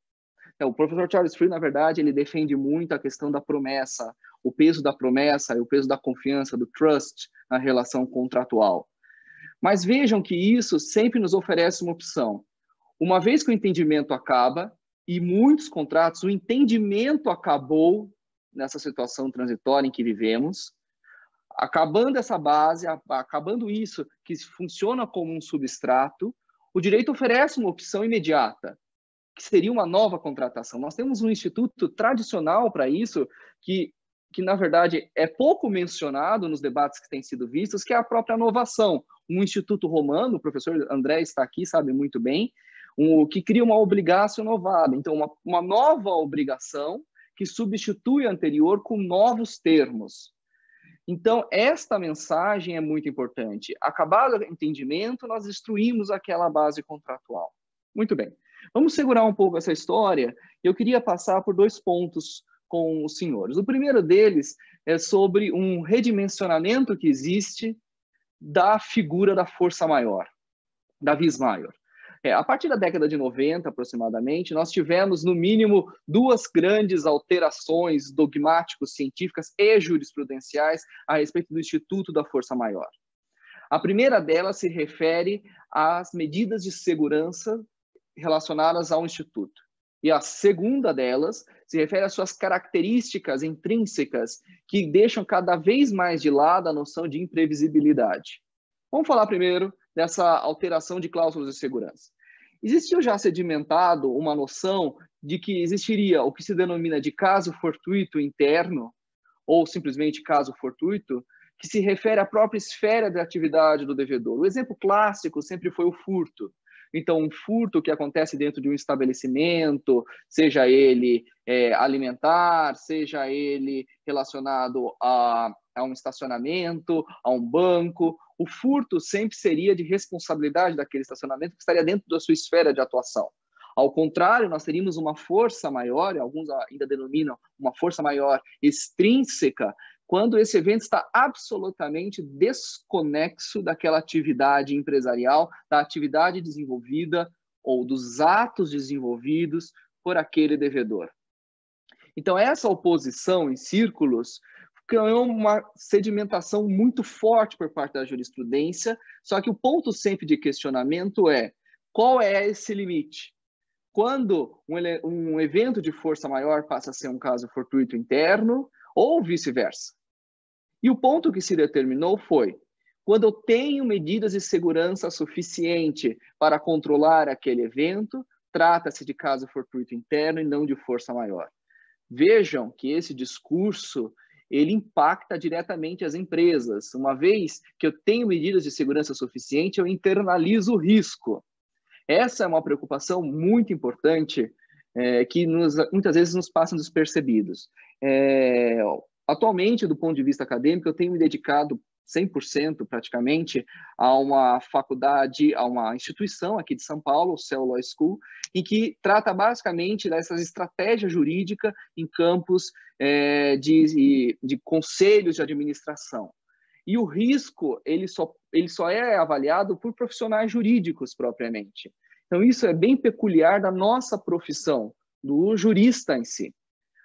Então, o professor Charles Fried, na verdade, ele defende muito a questão da promessa, o peso da promessa e o peso da confiança, do trust na relação contratual. Mas vejam que isso sempre nos oferece uma opção. Uma vez que o entendimento acaba, e muitos contratos, o entendimento acabou nessa situação transitória em que vivemos, acabando essa base, acabando isso, que funciona como um substrato, o direito oferece uma opção imediata, que seria uma nova contratação. Nós temos um instituto tradicional para isso, que na verdade é pouco mencionado nos debates que têm sido vistos, que é a própria novação. Um instituto romano, o professor André está aqui, sabe muito bem, que cria uma obrigação novada. Então, uma nova obrigação que substitui a anterior com novos termos. Então, esta mensagem é muito importante. Acabado o entendimento, nós destruímos aquela base contratual. Muito bem. Vamos segurar um pouco essa história. Eu queria passar por 2 pontos com os senhores. O primeiro deles é sobre um redimensionamento que existe da figura da força maior, da vis maior. A partir da década de 90, aproximadamente, nós tivemos, no mínimo, 2 grandes alterações dogmáticos, científicas e jurisprudenciais a respeito do Instituto da Força Maior. A primeira delas se refere às medidas de segurança relacionadas ao Instituto. E a segunda delas se refere às suas características intrínsecas que deixam cada vez mais de lado a noção de imprevisibilidade. Vamos falar primeiro dessa alteração de cláusulas de segurança. Existiu já sedimentado uma noção de que existiria o que se denomina de caso fortuito interno, ou simplesmente caso fortuito, que se refere à própria esfera de atividade do devedor. O exemplo clássico sempre foi o furto. Então, um furto que acontece dentro de um estabelecimento, seja ele alimentar, seja ele relacionado a um estacionamento, a um banco, o furto sempre seria de responsabilidade daquele estacionamento que estaria dentro da sua esfera de atuação. Ao contrário, nós teríamos uma força maior, e alguns ainda denominam uma força maior extrínseca, quando esse evento está absolutamente desconexo daquela atividade empresarial, da atividade desenvolvida ou dos atos desenvolvidos por aquele devedor. Então, essa oposição em círculos criou uma sedimentação muito forte por parte da jurisprudência, só que o ponto sempre de questionamento é: qual é esse limite? Quando um evento de força maior passa a ser um caso fortuito interno, ou vice-versa. E o ponto que se determinou foi: quando eu tenho medidas de segurança suficiente para controlar aquele evento, trata-se de caso fortuito interno e não de força maior. Vejam que esse discurso ele impacta diretamente as empresas. Uma vez que eu tenho medidas de segurança suficiente, eu internalizo o risco. Essa é uma preocupação muito importante que muitas vezes nos passam despercebidos. Atualmente, do ponto de vista acadêmico, eu tenho me dedicado 100% praticamente, a uma faculdade, a uma instituição aqui de São Paulo, o Cell Law School, em que trata basicamente dessas estratégias jurídicas em campos de conselhos de administração. E o risco, ele só é avaliado por profissionais jurídicos propriamente. Então, isso é bem peculiar da nossa profissão, do jurista em si.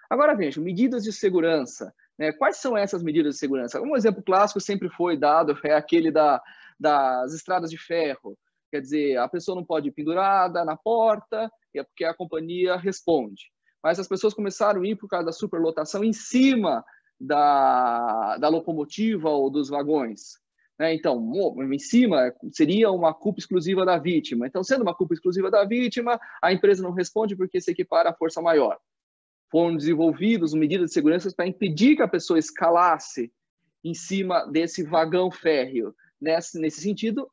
Agora, vejam, medidas de segurança. Né? Quais são essas medidas de segurança? Um exemplo clássico sempre foi dado, é aquele das estradas de ferro. Quer dizer, a pessoa não pode ir pendurada na porta, porque a companhia responde. Mas as pessoas começaram a ir por causa da superlotação em cima da locomotiva ou dos vagões. Né? Então, em cima seria uma culpa exclusiva da vítima. Então, sendo uma culpa exclusiva da vítima, a empresa não responde porque se equipara à força maior. Foram desenvolvidos medidas de segurança para impedir que a pessoa escalasse em cima desse vagão férreo. Nesse sentido,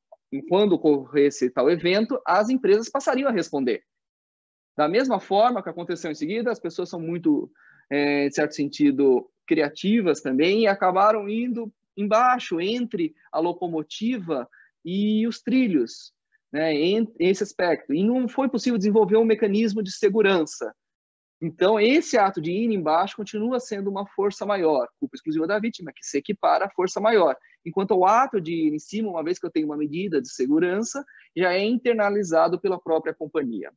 quando ocorresse tal evento, as empresas passariam a responder. Da mesma forma que aconteceu em seguida, as pessoas são muito, em certo sentido, criativas também e acabaram indo embaixo, entre a locomotiva e os trilhos, né, esse aspecto. E não foi possível desenvolver um mecanismo de segurança. Então, esse ato de ir embaixo continua sendo uma força maior, culpa exclusiva da vítima, que se equipara à força maior. Enquanto o ato de ir em cima, uma vez que eu tenho uma medida de segurança, já é internalizado pela própria companhia.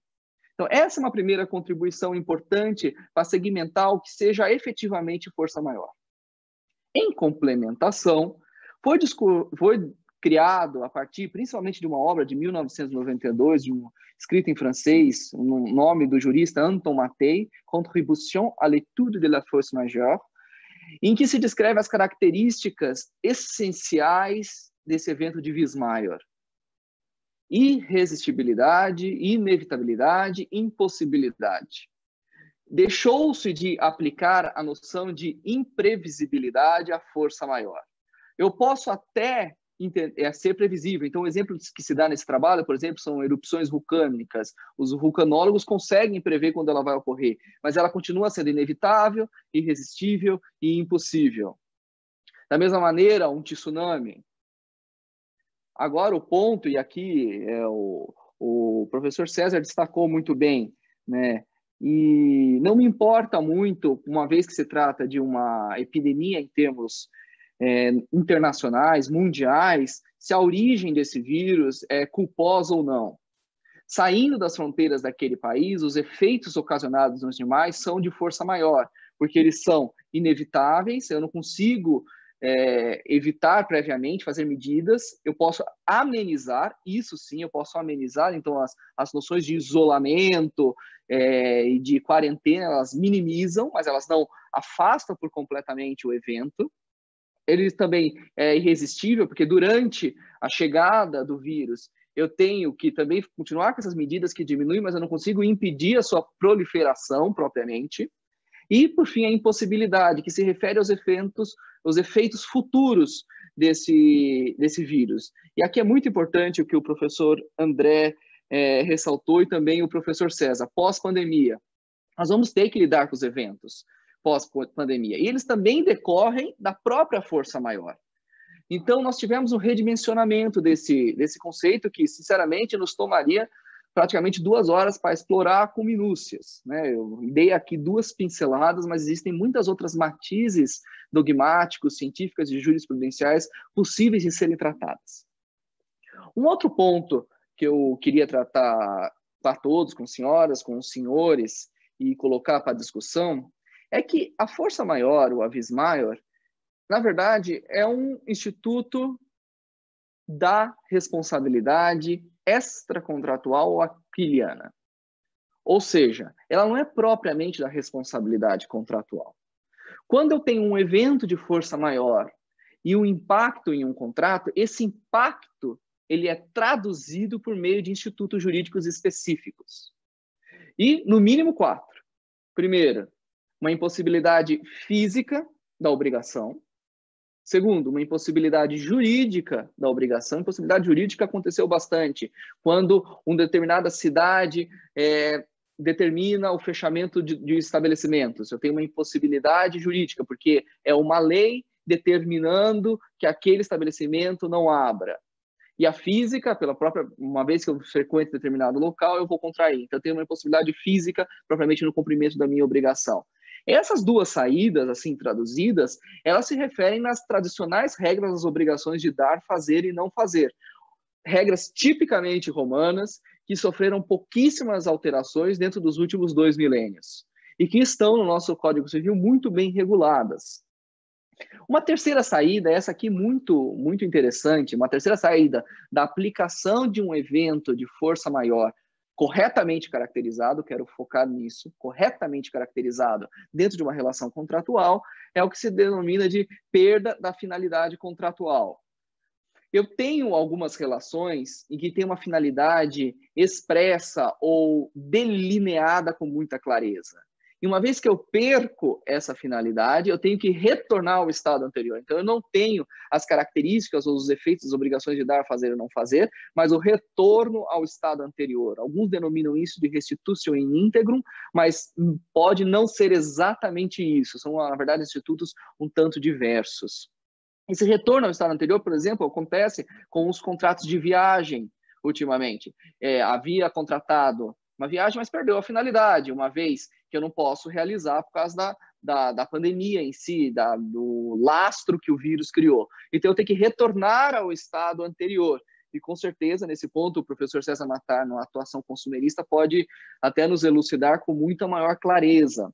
Então, essa é uma primeira contribuição importante para segmentar o que seja efetivamente força maior. Em complementação, foi criado a partir principalmente de uma obra de 1992, escrita em francês, no nome do jurista Anton Mattei, Contribution à l'étude de la force majeure, em que se descreve as características essenciais desse evento de vis maior. Irresistibilidade, inevitabilidade, impossibilidade. Deixou-se de aplicar a noção de imprevisibilidade à força maior. Eu posso até ser previsível. Então, exemplos que se dá nesse trabalho, por exemplo, são erupções vulcânicas. Os vulcanólogos conseguem prever quando ela vai ocorrer, mas ela continua sendo inevitável, irresistível e impossível. Da mesma maneira, um tsunami. Agora, o ponto, e aqui o professor César destacou muito bem, né? E não me importa muito, uma vez que se trata de uma epidemia em termos internacionais, mundiais, se a origem desse vírus é culposa ou não. Saindo das fronteiras daquele país, os efeitos ocasionados nos demais são de força maior, porque eles são inevitáveis, eu não consigo evitar previamente, fazer medidas, eu posso amenizar, isso sim, eu posso amenizar, então as noções de isolamento e de quarentena, elas minimizam, mas elas não afastam por completamente o evento. Ele também é irresistível, porque durante a chegada do vírus, eu tenho que também continuar com essas medidas que diminuem, mas eu não consigo impedir a sua proliferação propriamente. E, por fim, a impossibilidade, que se refere aos efeitos futuros desse vírus. E aqui é muito importante o que o professor André ressaltou e também o professor César. Pós-pandemia, nós vamos ter que lidar com os eventos pós-pandemia. E eles também decorrem da própria força maior. Então, nós tivemos um redimensionamento desse conceito que, sinceramente, nos tomaria praticamente 2 horas para explorar com minúcias. Né? Eu dei aqui 2 pinceladas, mas existem muitas outras matizes dogmáticos, científicas e jurisprudenciais possíveis de serem tratadas. Um outro ponto que eu queria tratar para todos, com senhoras, com os senhores, e colocar para discussão, é que a força maior, o vis maior, na verdade, é um instituto da responsabilidade extracontratual ou aquiliana. Ou seja, ela não é propriamente da responsabilidade contratual. Quando eu tenho um evento de força maior e um impacto em um contrato, esse impacto ele é traduzido por meio de institutos jurídicos específicos. E, no mínimo, 4. Primeiro, uma impossibilidade física da obrigação. Segundo, uma impossibilidade jurídica da obrigação. Impossibilidade jurídica aconteceu bastante quando uma determinada cidade determina o fechamento de estabelecimentos. Eu tenho uma impossibilidade jurídica, porque é uma lei determinando que aquele estabelecimento não abra. E a física, pela própria, uma vez que eu frequento determinado local, eu vou contrair. Então, eu tenho uma impossibilidade física, propriamente no cumprimento da minha obrigação. Essas duas saídas, assim traduzidas, elas se referem nas tradicionais regras das obrigações de dar, fazer e não fazer. Regras tipicamente romanas, que sofreram pouquíssimas alterações dentro dos últimos 2 milênios e que estão no nosso Código Civil muito bem reguladas. Uma terceira saída, essa aqui muito, muito interessante, uma terceira saída da aplicação de um evento de força maior corretamente caracterizado, quero focar nisso, corretamente caracterizado dentro de uma relação contratual, é o que se denomina de perda da finalidade contratual. Eu tenho algumas relações em que tem uma finalidade expressa ou delineada com muita clareza. E uma vez que eu perco essa finalidade, eu tenho que retornar ao estado anterior. Então, eu não tenho as características ou os efeitos das obrigações de dar, fazer ou não fazer, mas o retorno ao estado anterior. Alguns denominam isso de restitutio in integrum, mas pode não ser exatamente isso. São, na verdade, institutos um tanto diversos. Esse retorno ao estado anterior, por exemplo, acontece com os contratos de viagem, ultimamente. Havia contratado uma viagem, mas perdeu a finalidade, uma vez que eu não posso realizar por causa da pandemia em si, do lastro que o vírus criou. Então, eu tenho que retornar ao estado anterior. E, com certeza, nesse ponto, o professor César Matar, na atuação consumerista, pode até nos elucidar com muita maior clareza.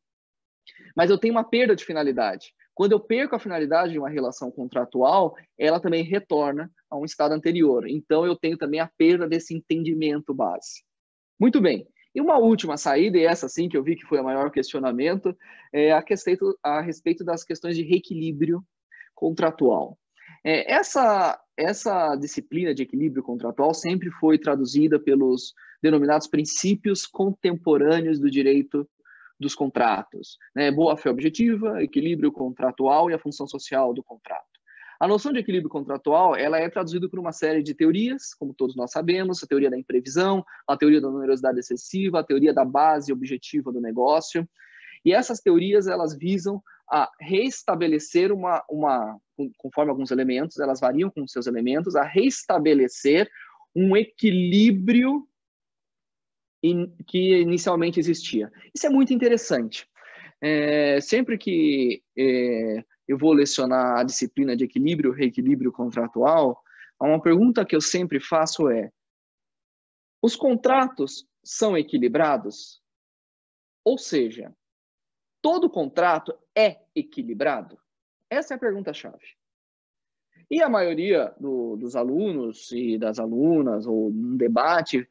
Mas eu tenho uma perda de finalidade. Quando eu perco a finalidade de uma relação contratual, ela também retorna a um estado anterior. Então, eu tenho também a perda desse entendimento base. Muito bem. E uma última saída, e essa sim que eu vi que foi o maior questionamento, é a respeito das questões de reequilíbrio contratual. Essa disciplina de equilíbrio contratual sempre foi traduzida pelos denominados princípios contemporâneos do direito dos contratos, né? Boa-fé objetiva, equilíbrio contratual e a função social do contrato. A noção de equilíbrio contratual, ela é traduzida por uma série de teorias, como todos nós sabemos, a teoria da imprevisão, a teoria da onerosidade excessiva, a teoria da base objetiva do negócio. E essas teorias, elas visam a reestabelecer conforme alguns elementos, elas variam com seus elementos, a reestabelecer um equilíbrio que inicialmente existia. Isso é muito interessante. Sempre que eu vou lecionar a disciplina de equilíbrio, reequilíbrio contratual, uma pergunta que eu sempre faço é: os contratos são equilibrados? Ou seja, todo contrato é equilibrado? Essa é a pergunta-chave. E a maioria dos alunos e das alunas, ou num debate,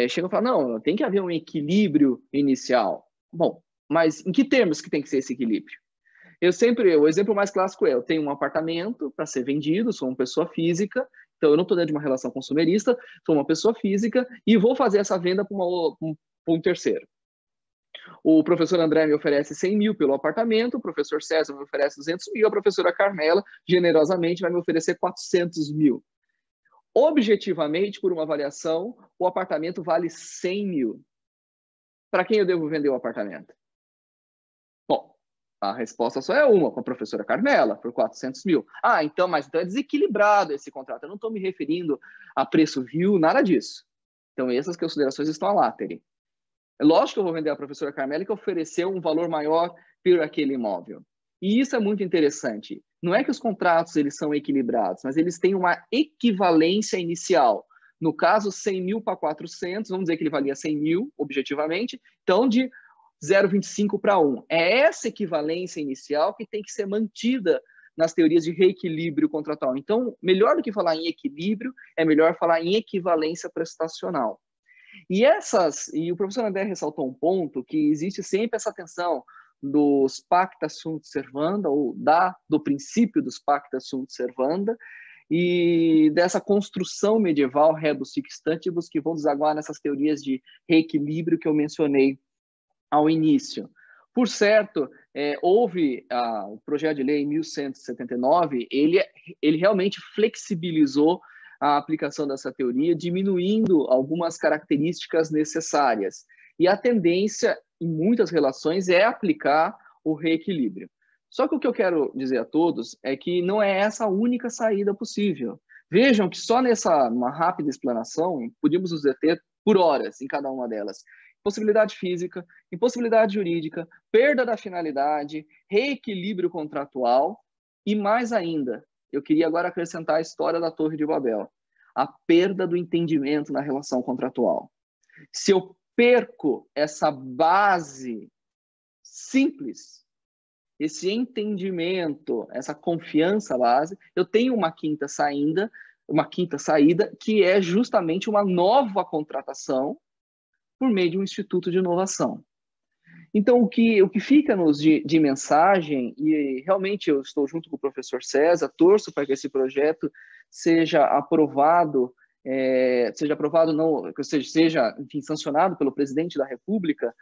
chegam a falar, não, tem que haver um equilíbrio inicial. Bom, mas em que termos que tem que ser esse equilíbrio? O exemplo mais clássico eu tenho um apartamento para ser vendido, sou uma pessoa física, então eu não estou dentro de uma relação consumerista, sou uma pessoa física e vou fazer essa venda para um terceiro. O professor André me oferece 100 mil pelo apartamento, o professor César me oferece 200 mil, a professora Carmela, generosamente, vai me oferecer 400 mil. Objetivamente, por uma avaliação, o apartamento vale 100 mil. Para quem eu devo vender o apartamento? Bom, a resposta só é uma, com a professora Carmela, por 400 mil. Então é desequilibrado esse contrato. Eu não estou me referindo a preço vil, nada disso. Então, essas considerações estão à látere. É lógico que eu vou vender a professora Carmela que ofereceu um valor maior por aquele imóvel. E isso é muito interessante. Não é que os contratos eles são equilibrados, mas eles têm uma equivalência inicial. No caso, 100 mil para 400, vamos dizer que ele valia 100 mil, objetivamente, então de 0,25 para 1. É essa equivalência inicial que tem que ser mantida nas teorias de reequilíbrio contratual. Então, melhor do que falar em equilíbrio, é melhor falar em equivalência prestacional. E o professor André ressaltou um ponto, que existe sempre essa tensão dos pacta sunt servanda, ou do princípio dos pacta sunt servanda, e dessa construção medieval rebus sic stantibus, que vão desaguar nessas teorias de reequilíbrio que eu mencionei ao início. Por certo, houve o projeto de lei 1179, ele realmente flexibilizou a aplicação dessa teoria, diminuindo algumas características necessárias. E a tendência, em muitas relações, é aplicar o reequilíbrio. Só que o que eu quero dizer a todos é que não é essa a única saída possível. Vejam que só nessa uma rápida explanação, podíamos nos deter por horas em cada uma delas. Impossibilidade física, impossibilidade jurídica, perda da finalidade, reequilíbrio contratual e mais ainda, eu queria agora acrescentar a história da Torre de Babel, a perda do entendimento na relação contratual. Se eu perco essa base simples, esse entendimento, essa confiança base, eu tenho uma quinta saída, que é justamente uma nova contratação por meio de um instituto de inovação. Então, o que fica-nos de mensagem, e realmente eu estou junto com o professor César, torço para que esse projeto seja aprovado, seja, enfim, sancionado pelo presidente da República,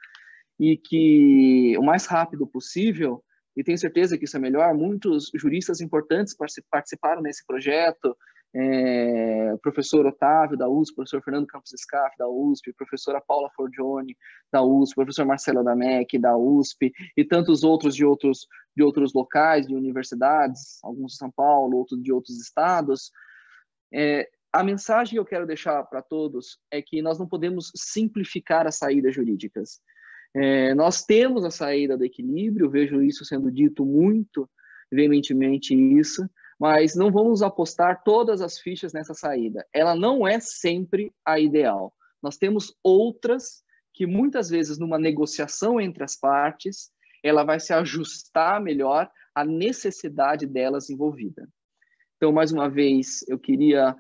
e que o mais rápido possível, e tenho certeza que isso é melhor, muitos juristas importantes participaram nesse projeto, o professor Otávio da USP, o professor Fernando Campos Scaff da USP, a professora Paula Forgione da USP, o professor Marcelo Adamec da USP e tantos outros de outros locais, de universidades, alguns de São Paulo, outros de outros estados. A mensagem que eu quero deixar para todos é que nós não podemos simplificar as saídas jurídicas. Nós temos a saída do equilíbrio, vejo isso sendo dito muito veementemente isso, mas não vamos apostar todas as fichas nessa saída. Ela não é sempre a ideal. Nós temos outras que muitas vezes numa negociação entre as partes, ela vai se ajustar melhor à necessidade delas envolvida. Então, mais uma vez, eu queria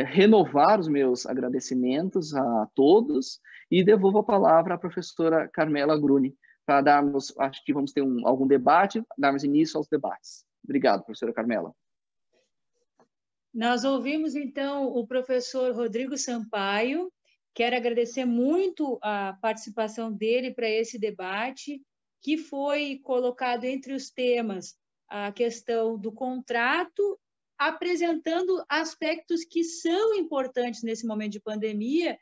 renovar os meus agradecimentos a todos e devolvo a palavra à professora Carmela Gruni para darmos, acho que vamos ter algum debate, darmos início aos debates. Obrigado, professora Carmela. Nós ouvimos, então, o professor Rodrigo Sampaio. Quero agradecer muito a participação dele para esse debate, que foi colocado entre os temas a questão do contrato, apresentando aspectos que são importantes nesse momento de pandemia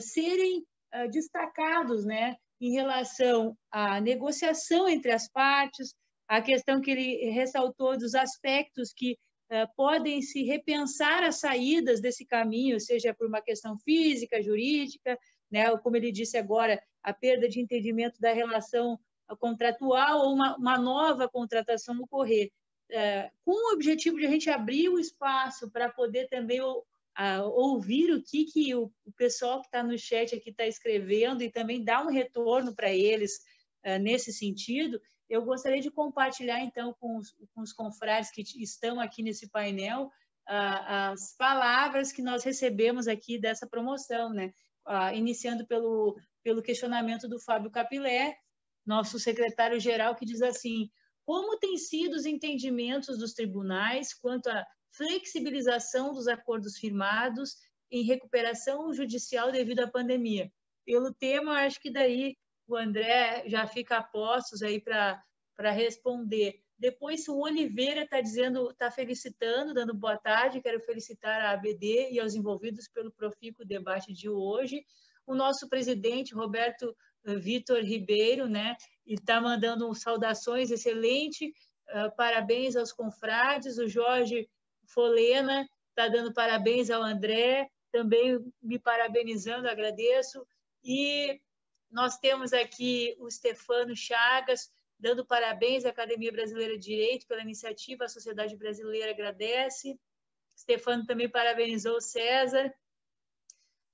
serem destacados, né, em relação à negociação entre as partes, a questão que ele ressaltou dos aspectos que podem se repensar as saídas desse caminho, seja por uma questão física, jurídica, né, ou como ele disse agora, a perda de entendimento da relação contratual ou uma nova contratação ocorrer. Com o objetivo de a gente abrir o espaço para poder também ouvir o que o pessoal que está no chat aqui está escrevendo e também dar um retorno para eles nesse sentido, eu gostaria de compartilhar, então, com os confrades que estão aqui nesse painel as palavras que nós recebemos aqui dessa promoção, né? Iniciando pelo questionamento do Fábio Capilé, nosso secretário-geral, que diz assim: como têm sido os entendimentos dos tribunais quanto à flexibilização dos acordos firmados em recuperação judicial devido à pandemia? Pelo tema, acho que daí o André já fica a postos aí para responder. Depois, o Oliveira está felicitando, dando boa tarde, quero felicitar a ABD e aos envolvidos pelo profícuo debate de hoje. O nosso presidente, Roberto Vitor Ribeiro, né, está mandando saudações, excelente, parabéns aos confrades. O Jorge Folena está dando parabéns ao André, também me parabenizando, agradeço. E nós temos aqui o Stefano Chagas, dando parabéns à Academia Brasileira de Direito pela iniciativa, a Sociedade Brasileira agradece. Stefano também parabenizou o César.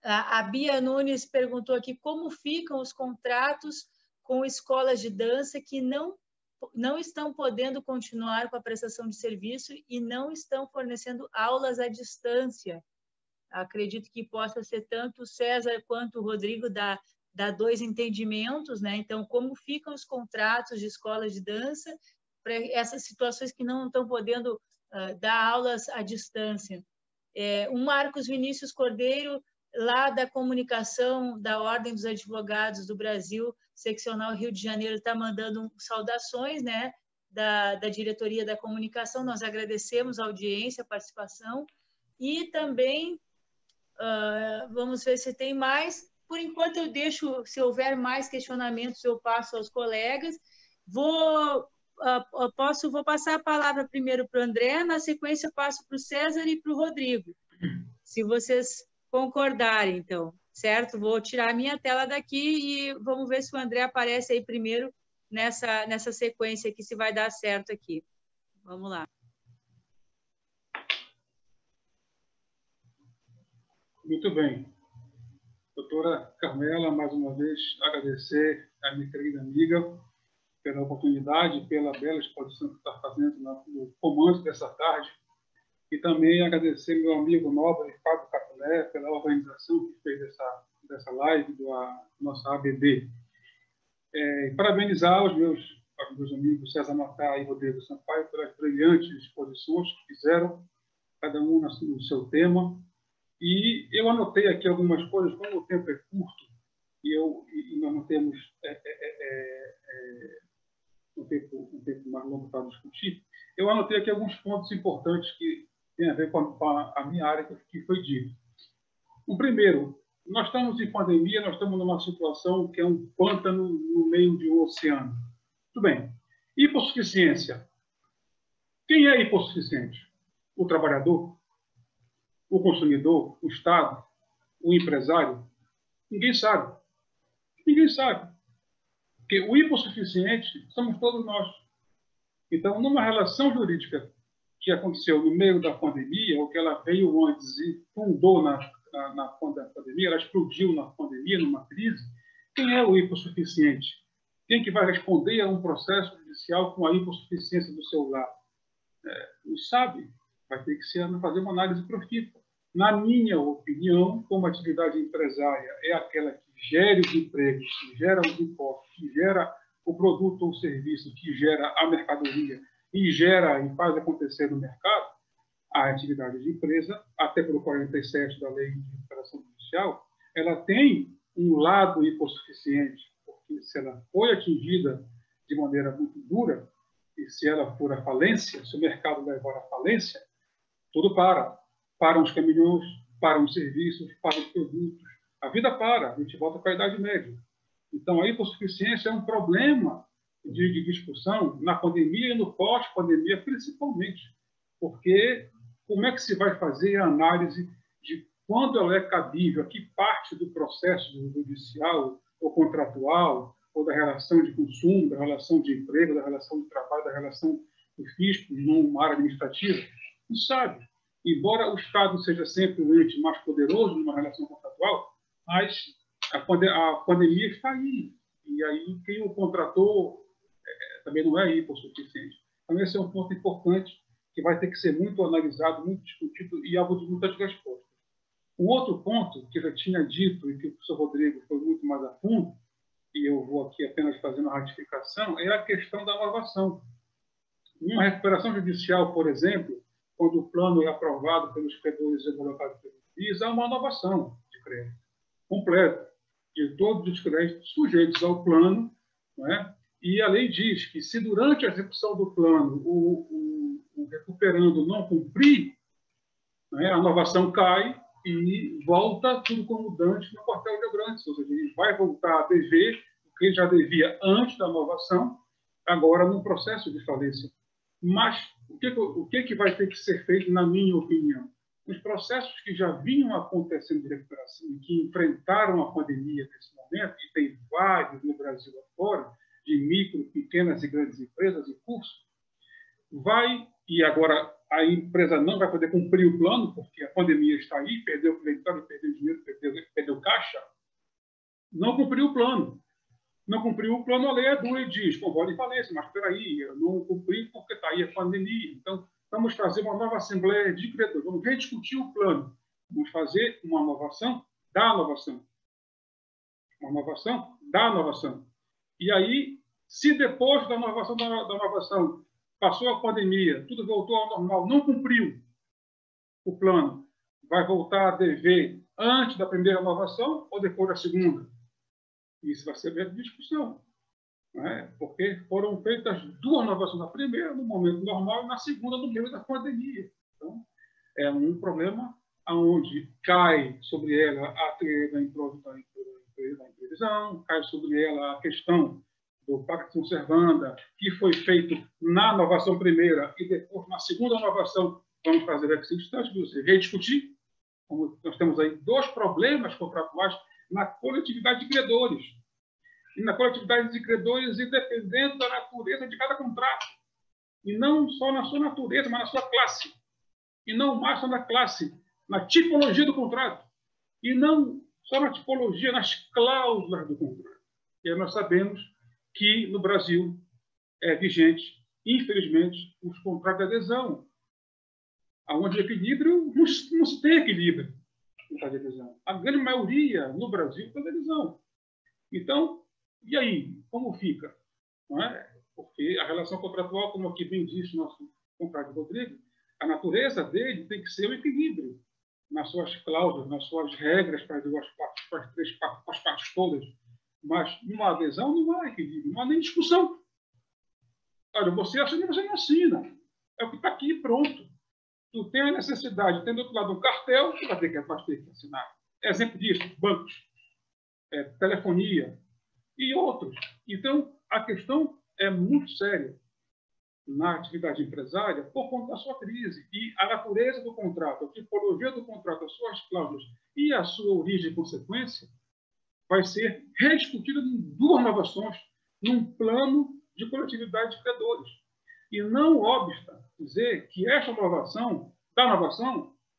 A Bia Nunes perguntou aqui como ficam os contratos com escolas de dança que não estão podendo continuar com a prestação de serviço e não estão fornecendo aulas à distância. Acredito que possa ser tanto o César quanto o Rodrigo dar dois entendimentos, né? Então, como ficam os contratos de escolas de dança para essas situações que não estão podendo dar aulas à distância. O Marcos Vinícius Cordeiro, lá da comunicação da Ordem dos Advogados do Brasil, seccional Rio de Janeiro, está mandando saudações, né, da diretoria da comunicação. Nós agradecemos a audiência, a participação. E também, vamos ver se tem mais. Por enquanto, eu deixo, se houver mais questionamentos, eu passo aos colegas. Vou vou passar a palavra primeiro para o André, na sequência eu passo para o César e para o Rodrigo, se vocês concordarem, então, certo? Vou tirar a minha tela daqui e vamos ver se o André aparece aí primeiro nessa sequência aqui, se vai dar certo aqui. Vamos lá. Muito bem. Doutora Carmela, mais uma vez, agradecer a minha querida amiga pela oportunidade, pela bela exposição que está fazendo no comando dessa tarde, e também agradecer meu amigo nobre, Fábio Capulé, pela organização que fez dessa live, da nossa ABD. E parabenizar os meus amigos César Matá e Rodrigo Sampaio pelas brilhantes exposições que fizeram, cada um no seu tema. E eu anotei aqui algumas coisas, como o tempo é curto, e nós não temos um tempo mais longo para discutir, eu anotei aqui alguns pontos importantes que têm a ver com a minha área que foi dito. O primeiro, nós estamos em pandemia, nós estamos numa situação que é um pântano no meio de um oceano. Tudo bem. Hipossuficiência. Quem é hipossuficiente? O trabalhador? O consumidor? O Estado? O empresário? Ninguém sabe. Ninguém sabe. Porque o hipossuficiente somos todos nós. Então, numa relação jurídica que aconteceu no meio da pandemia, ou que ela veio antes e fundou na pandemia, ela explodiu na pandemia, numa crise, quem é o hipossuficiente? Quem que vai responder a um processo judicial com a hipossuficiência do seu lado? Não sabe. Vai ter que fazer uma análise profícua. Na minha opinião, como atividade empresária é aquela que gera os empregos, que gera os impostos, que gera o produto ou serviço, que gera a mercadoria e gera e faz acontecer no mercado, a atividade de empresa, até pelo 47 da Lei de Recuperação Judicial, ela tem um lado hipossuficiente, porque se ela foi atingida de maneira muito dura, e se ela for à falência, se o mercado levar à falência, tudo para. Param os caminhões, param os serviços, param os produtos. A vida para, a gente volta para a Idade Média. Então, a hipossuficiência é um problema de discussão na pandemia e no pós-pandemia, principalmente. Porque como é que se vai fazer a análise de quando ela é cabível, que parte do processo judicial ou contratual, ou da relação de consumo, da relação de emprego, da relação de trabalho, da relação do fisco numa área administrativa? Não sabe. Embora o Estado seja sempre o ente mais poderoso numa relação contratual, mas a pandemia está aí. E aí quem o contratou também não é hipossuficiente. Então, esse é um ponto importante que vai ter que ser muito analisado, muito discutido e alvo de muitas respostas. Um outro ponto que eu já tinha dito e que o professor Rodrigo foi muito mais a fundo, e eu vou aqui apenas fazendo a ratificação, é a questão da inovação. Numa recuperação judicial, por exemplo, quando o plano é aprovado pelos credores e homologados pelo juiz, há uma inovação de crédito completa de todos os créditos sujeitos ao plano, não é? E a lei diz que se durante a execução do plano o recuperando não cumprir, não é? A inovação cai e volta tudo como dantes no quartel de Abrantes, ou seja, ele vai voltar a dever o que ele já devia antes da inovação, agora no processo de falência. Mas o que vai ter que ser feito, na minha opinião? Os processos que já vinham acontecendo de recuperação e que enfrentaram a pandemia nesse momento, e tem vários no Brasil afora, de micro, pequenas e grandes empresas em curso, e agora a empresa não vai poder cumprir o plano, porque a pandemia está aí, perdeu o creditório, perdeu dinheiro, perdeu caixa, não cumpriu o plano. Não cumpriu o plano, a lei é dura e diz, convole falência, mas espera aí, eu não cumpri porque está aí a pandemia. Então, vamos fazer uma nova assembleia de credores, vamos rediscutir o plano, vamos fazer uma inovação da inovação. Uma inovação da inovação. E aí, se depois da inovação passou a pandemia, tudo voltou ao normal, não cumpriu o plano, vai voltar a dever antes da primeira inovação ou depois da segunda? Isso vai ser objeto de discussão, né? Porque foram feitas duas inovações, na primeira no momento normal e na segunda no meio da pandemia. Então, é um problema onde cai sobre ela a teoria da improvisão, cai sobre ela a questão do Pacto Servanda, que foi feito na inovação primeira e depois, na segunda inovação, vamos fazer requisitos, você rediscutir. Como nós temos aí dois problemas contratuais na coletividade de credores. E na coletividade de credores, independente da natureza de cada contrato. E não só na sua natureza, mas na sua classe. E não mais só na classe, na tipologia do contrato. E não só na tipologia, nas cláusulas do contrato. E aí nós sabemos que no Brasil é vigente, infelizmente, os contratos de adesão, onde o equilíbrio não se tem equilíbrio no de adesão. A grande maioria no Brasil está de adesão. Então, e aí? Como fica? Não é? Porque a relação contratual, como aqui bem disse o nosso compadre Rodrigo, a natureza dele tem que ser o equilíbrio nas suas cláusulas, nas suas regras para as duas partes, para as três partes, para as partes todas. Mas numa adesão não há equilíbrio, não há nem discussão. Olha, você assina, você não assina. É o que está aqui, pronto. Tu tem a necessidade, tem do outro lado um cartel, tu vai ter que assinar. Exemplo disso, bancos, telefonia e outros. Então, a questão é muito séria na atividade empresária por conta da sua crise. E a natureza do contrato, a tipologia do contrato, as suas cláusulas e a sua origem e consequência vai ser rediscutida em duas inovações, num plano de coletividade de credores. E não obsta dizer que esta inovação,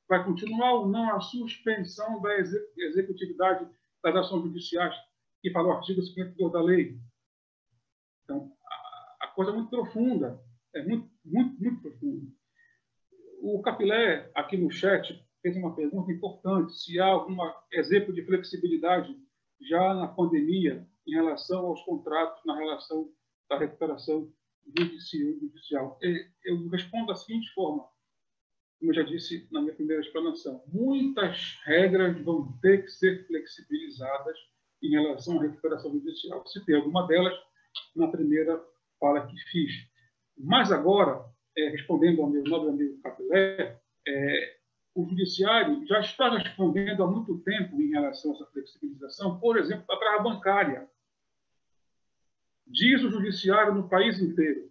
vai continuar ou não a suspensão da executividade das ações judiciais, que fala o artigo 52 da lei. Então, a coisa é muito profunda, é muito profunda. O Capilé, aqui no chat, fez uma pergunta importante, se há algum exemplo de flexibilidade já na pandemia em relação aos contratos, na relação da recuperação judicial. Eu respondo da seguinte forma, como eu já disse na minha primeira explanação, muitas regras vão ter que ser flexibilizadas em relação à recuperação judicial. Citei alguma delas na primeira fala que fiz. Mas agora, respondendo ao meu nobre amigo Capilé, o Judiciário já está respondendo há muito tempo em relação a essa flexibilização, por exemplo, da trava bancária. Diz o Judiciário no país inteiro,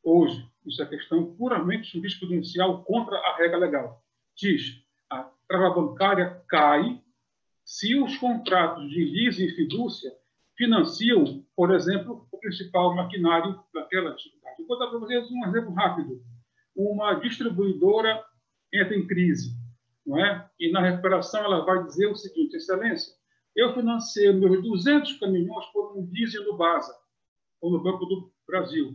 hoje, isso é questão puramente jurisprudencial contra a regra legal. Diz, a trava bancária cai se os contratos de leasing e fidúcia financiam, por exemplo, o principal maquinário daquela atividade. Vou dar para vocês um exemplo rápido. Uma distribuidora entra em crise, não é? E na recuperação ela vai dizer o seguinte, Excelência, eu financei meus 200 caminhões por um leasing no BASA, ou no Banco do Brasil.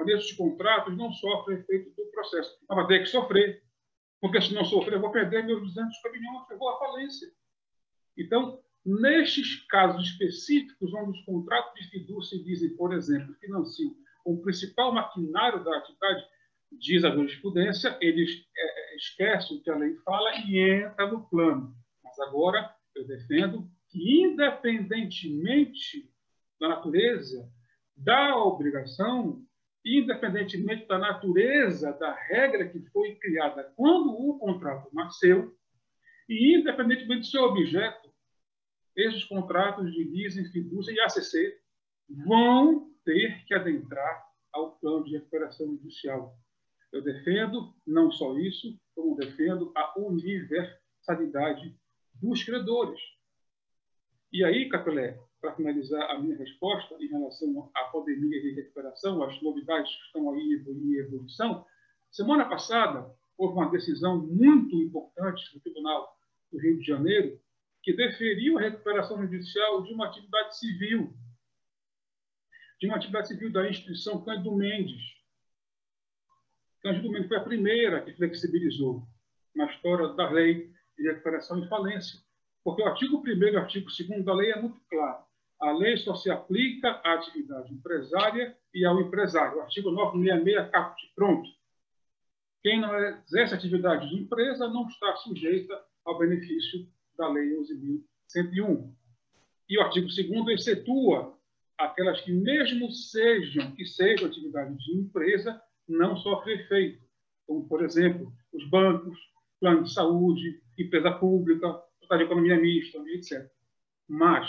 Esses contratos não sofrem efeito do processo. Mas vai ter que sofrer, porque se não sofrer, eu vou perder meus 200 caminhões, eu vou à falência. Então, nestes casos específicos, onde os contratos de fidúcia dizem, por exemplo, financiam o principal maquinário da atividade, diz a jurisprudência, eles esquecem o que a lei fala e entra no plano. Mas agora eu defendo que, independentemente da natureza da obrigação, independentemente da natureza da regra que foi criada quando o contrato nasceu, e independentemente do seu objeto, esses contratos de leasing, fidúcia e ACC vão ter que adentrar ao plano de recuperação judicial. Eu defendo não só isso, como defendo a universalidade dos credores. E aí, Capilé, para finalizar a minha resposta em relação à pandemia de recuperação, as novidades que estão aí em evolução, semana passada houve uma decisão muito importante do Tribunal do Rio de Janeiro que deferiu a recuperação judicial de uma atividade civil, da instituição Cândido Mendes. Cândido Mendes foi a primeira que flexibilizou na história da lei de recuperação e falência, porque o artigo 1º e o artigo 2º da lei é muito claro. A lei só se aplica à atividade empresária e ao empresário. O artigo 966, caput, pronto. Quem não exerce atividade de empresa não está sujeita ao benefício da Lei 11.101. E o artigo 2º excetua aquelas que, mesmo sejam atividade de empresa, não sofrem efeito. Como, por exemplo, os bancos, plano de saúde, empresa pública, de economia mista, etc. Mas,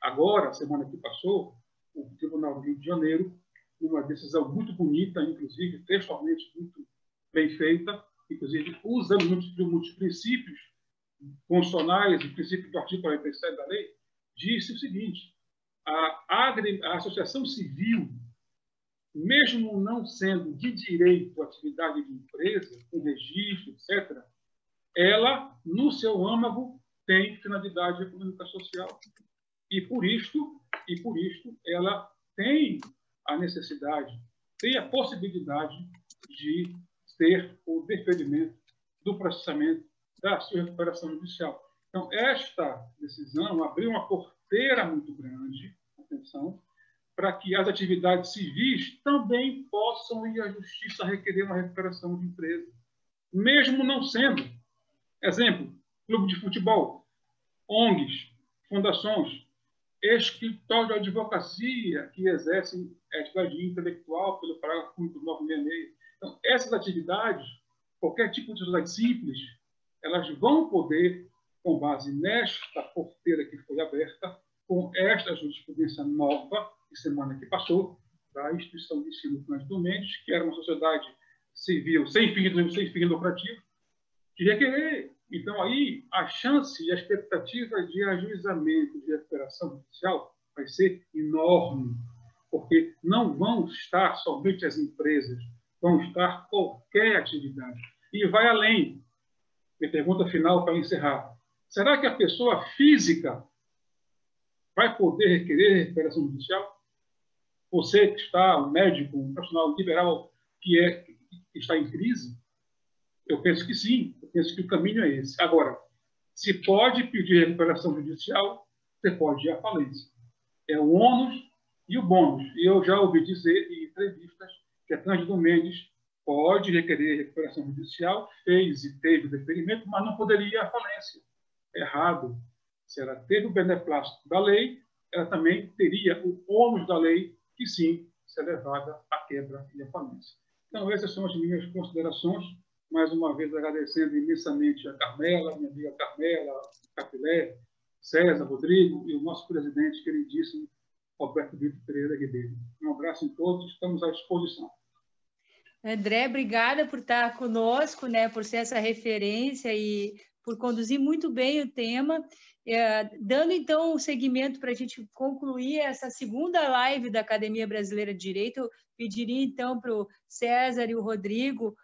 agora, semana que passou, o Tribunal do Rio de Janeiro, uma decisão muito bonita, inclusive textualmente muito bem feita, inclusive usando muitos princípios constitucionais e princípios do artigo 47 da lei, disse o seguinte: a associação civil, mesmo não sendo de direito atividade de empresa, com registro, etc., ela, no seu âmago, tem finalidade econômica social. E por isto, ela tem a necessidade, tem a possibilidade de ter o deferimento do processamento da sua recuperação judicial. Então, esta decisão abriu uma porteira muito grande, atenção, para que as atividades civis também possam ir à justiça requerer uma recuperação de empresa, mesmo não sendo. Exemplo, clube de futebol, ONGs, fundações, escritório de advocacia que exercem atividade intelectual pelo parágrafo 966. Então, essas atividades, qualquer tipo de atividade simples, elas vão poder, com base nesta porteira que foi aberta, com esta jurisprudência nova, de semana que passou, da Instituição de Ensino Cândido Mendes, que era uma sociedade civil sem fim lucrativo, de requerer. Então, aí, a chance e a expectativa de ajuizamento de recuperação judicial vai ser enorme, porque não vão estar somente as empresas, vão estar qualquer atividade. E vai além. Minha pergunta final para encerrar. Será que a pessoa física vai poder requerer recuperação judicial? Você que está, um médico, um profissional liberal que está em crise? Eu penso que sim, eu penso que o caminho é esse. Agora, se pode pedir recuperação judicial, você pode ir à falência. É o ônus e o bônus. E eu já ouvi dizer em entrevistas que a Cândido Mendes pode requerer recuperação judicial, fez e teve o deferimento, mas não poderia ir à falência. Errado. Se ela teve o beneplácito da lei, ela também teria o ônus da lei, que sim, ser levada à quebra e à falência. Então, essas são as minhas considerações. Mais uma vez, agradecendo imensamente a Carmela, minha amiga Carmela, Capilé, César, Rodrigo e o nosso presidente queridíssimo, Roberto Vitor Pereira Ribeiro. Um abraço em todos, estamos à disposição. André, obrigada por estar conosco, né, por ser essa referência e por conduzir muito bem o tema. Dando, então, um segmento para a gente concluir essa segunda live da Academia Brasileira de Direito, eu pediria, então, para o César e o Rodrigo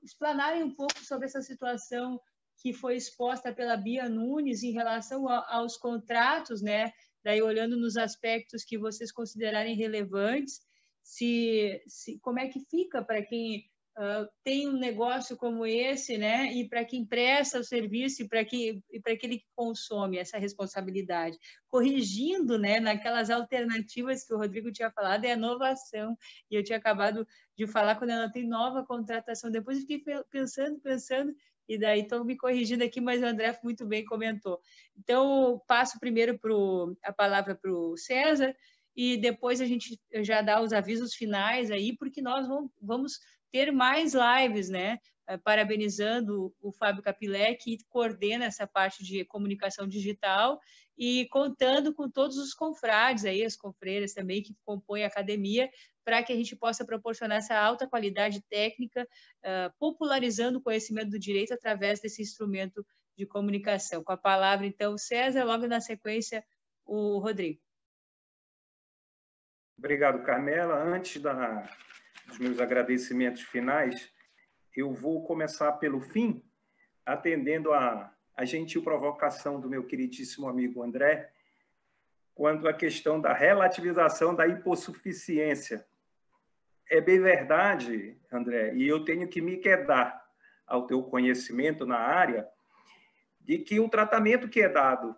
explanarem um pouco sobre essa situação que foi exposta pela Bia Nunes em relação aos contratos, né? Daí, olhando nos aspectos que vocês considerarem relevantes, como é que fica para quem tem um negócio como esse, né? E para quem presta o serviço e para aquele que consome essa responsabilidade, corrigindo, né? Naquelas alternativas que o Rodrigo tinha falado, é a inovação, e eu tinha acabado de falar quando ela tem nova contratação. Depois eu fiquei pensando, e daí estou me corrigindo aqui, mas o André muito bem comentou. Então, passo primeiro a palavra para o César, e depois a gente já dá os avisos finais aí, porque nós vamos ter mais lives, né? Parabenizando o Fábio Capilé, que coordena essa parte de comunicação digital, e contando com todos os confrades aí, as confreiras também que compõem a academia, para que a gente possa proporcionar essa alta qualidade técnica, popularizando o conhecimento do direito através desse instrumento de comunicação. Com a palavra, então, César, logo na sequência, o Rodrigo. Obrigado, Carmela. Antes dos meus agradecimentos finais, eu vou começar pelo fim, atendendo a gentil provocação do meu queridíssimo amigo André, quanto à questão da relativização da hipossuficiência. É bem verdade, André, e eu tenho que me quedar ao teu conhecimento na área, de que o tratamento que é dado,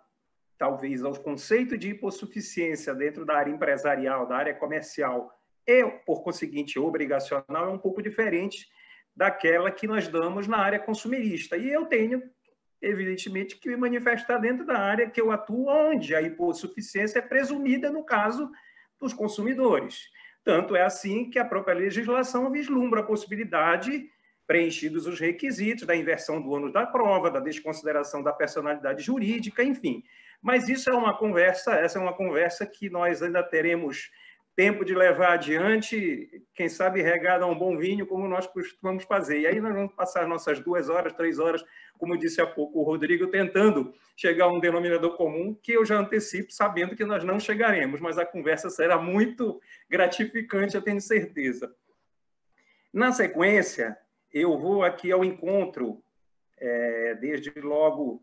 talvez, ao conceito de hipossuficiência dentro da área empresarial, da área comercial, e, por conseguinte, obrigacional, é um pouco diferente daquela que nós damos na área consumerista. E eu tenho, evidentemente, que me manifestar dentro da área que eu atuo, onde a hipossuficiência é presumida no caso dos consumidores. Tanto é assim que a própria legislação vislumbra a possibilidade, preenchidos os requisitos, da inversão do ônus da prova, da desconsideração da personalidade jurídica, enfim. Mas isso é uma conversa, essa é uma conversa que nós ainda teremos tempo de levar adiante, quem sabe regado a um bom vinho, como nós costumamos fazer. E aí nós vamos passar nossas 2 horas, 3 horas, como disse há pouco o Rodrigo, tentando chegar a um denominador comum, que eu já antecipo, sabendo que nós não chegaremos, mas a conversa será muito gratificante, eu tenho certeza. Na sequência, eu vou aqui ao encontro, desde logo,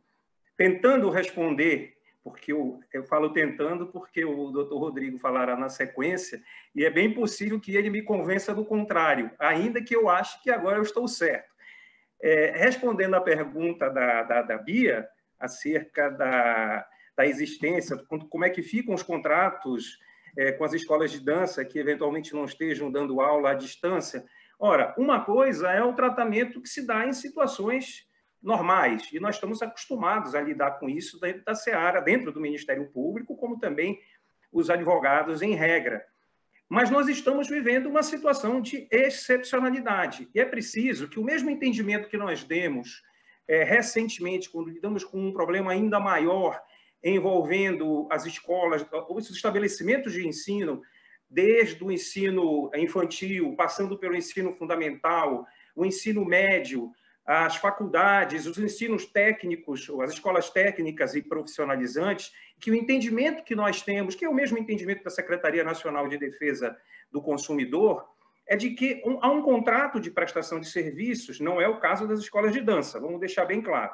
tentando responder, porque eu falo tentando porque o doutor Rodrigo falará na sequência, e é bem possível que ele me convença do contrário, ainda que eu ache que agora eu estou certo. Respondendo à pergunta da Bia, acerca da existência, como é que ficam os contratos com as escolas de dança que eventualmente não estejam dando aula à distância. Ora, uma coisa é o tratamento que se dá em situações normais, e nós estamos acostumados a lidar com isso dentro da seara, dentro do Ministério Público, como também os advogados em regra. Mas nós estamos vivendo uma situação de excepcionalidade, e é preciso que o mesmo entendimento que nós demos recentemente, quando lidamos com um problema ainda maior, envolvendo as escolas, os estabelecimentos de ensino, desde o ensino infantil, passando pelo ensino fundamental, o ensino médio, as faculdades, os ensinos técnicos, as escolas técnicas e profissionalizantes, que o entendimento que nós temos, que é o mesmo entendimento da Secretaria Nacional de Defesa do Consumidor, é de que há um contrato de prestação de serviços, não é o caso das escolas de dança, vamos deixar bem claro.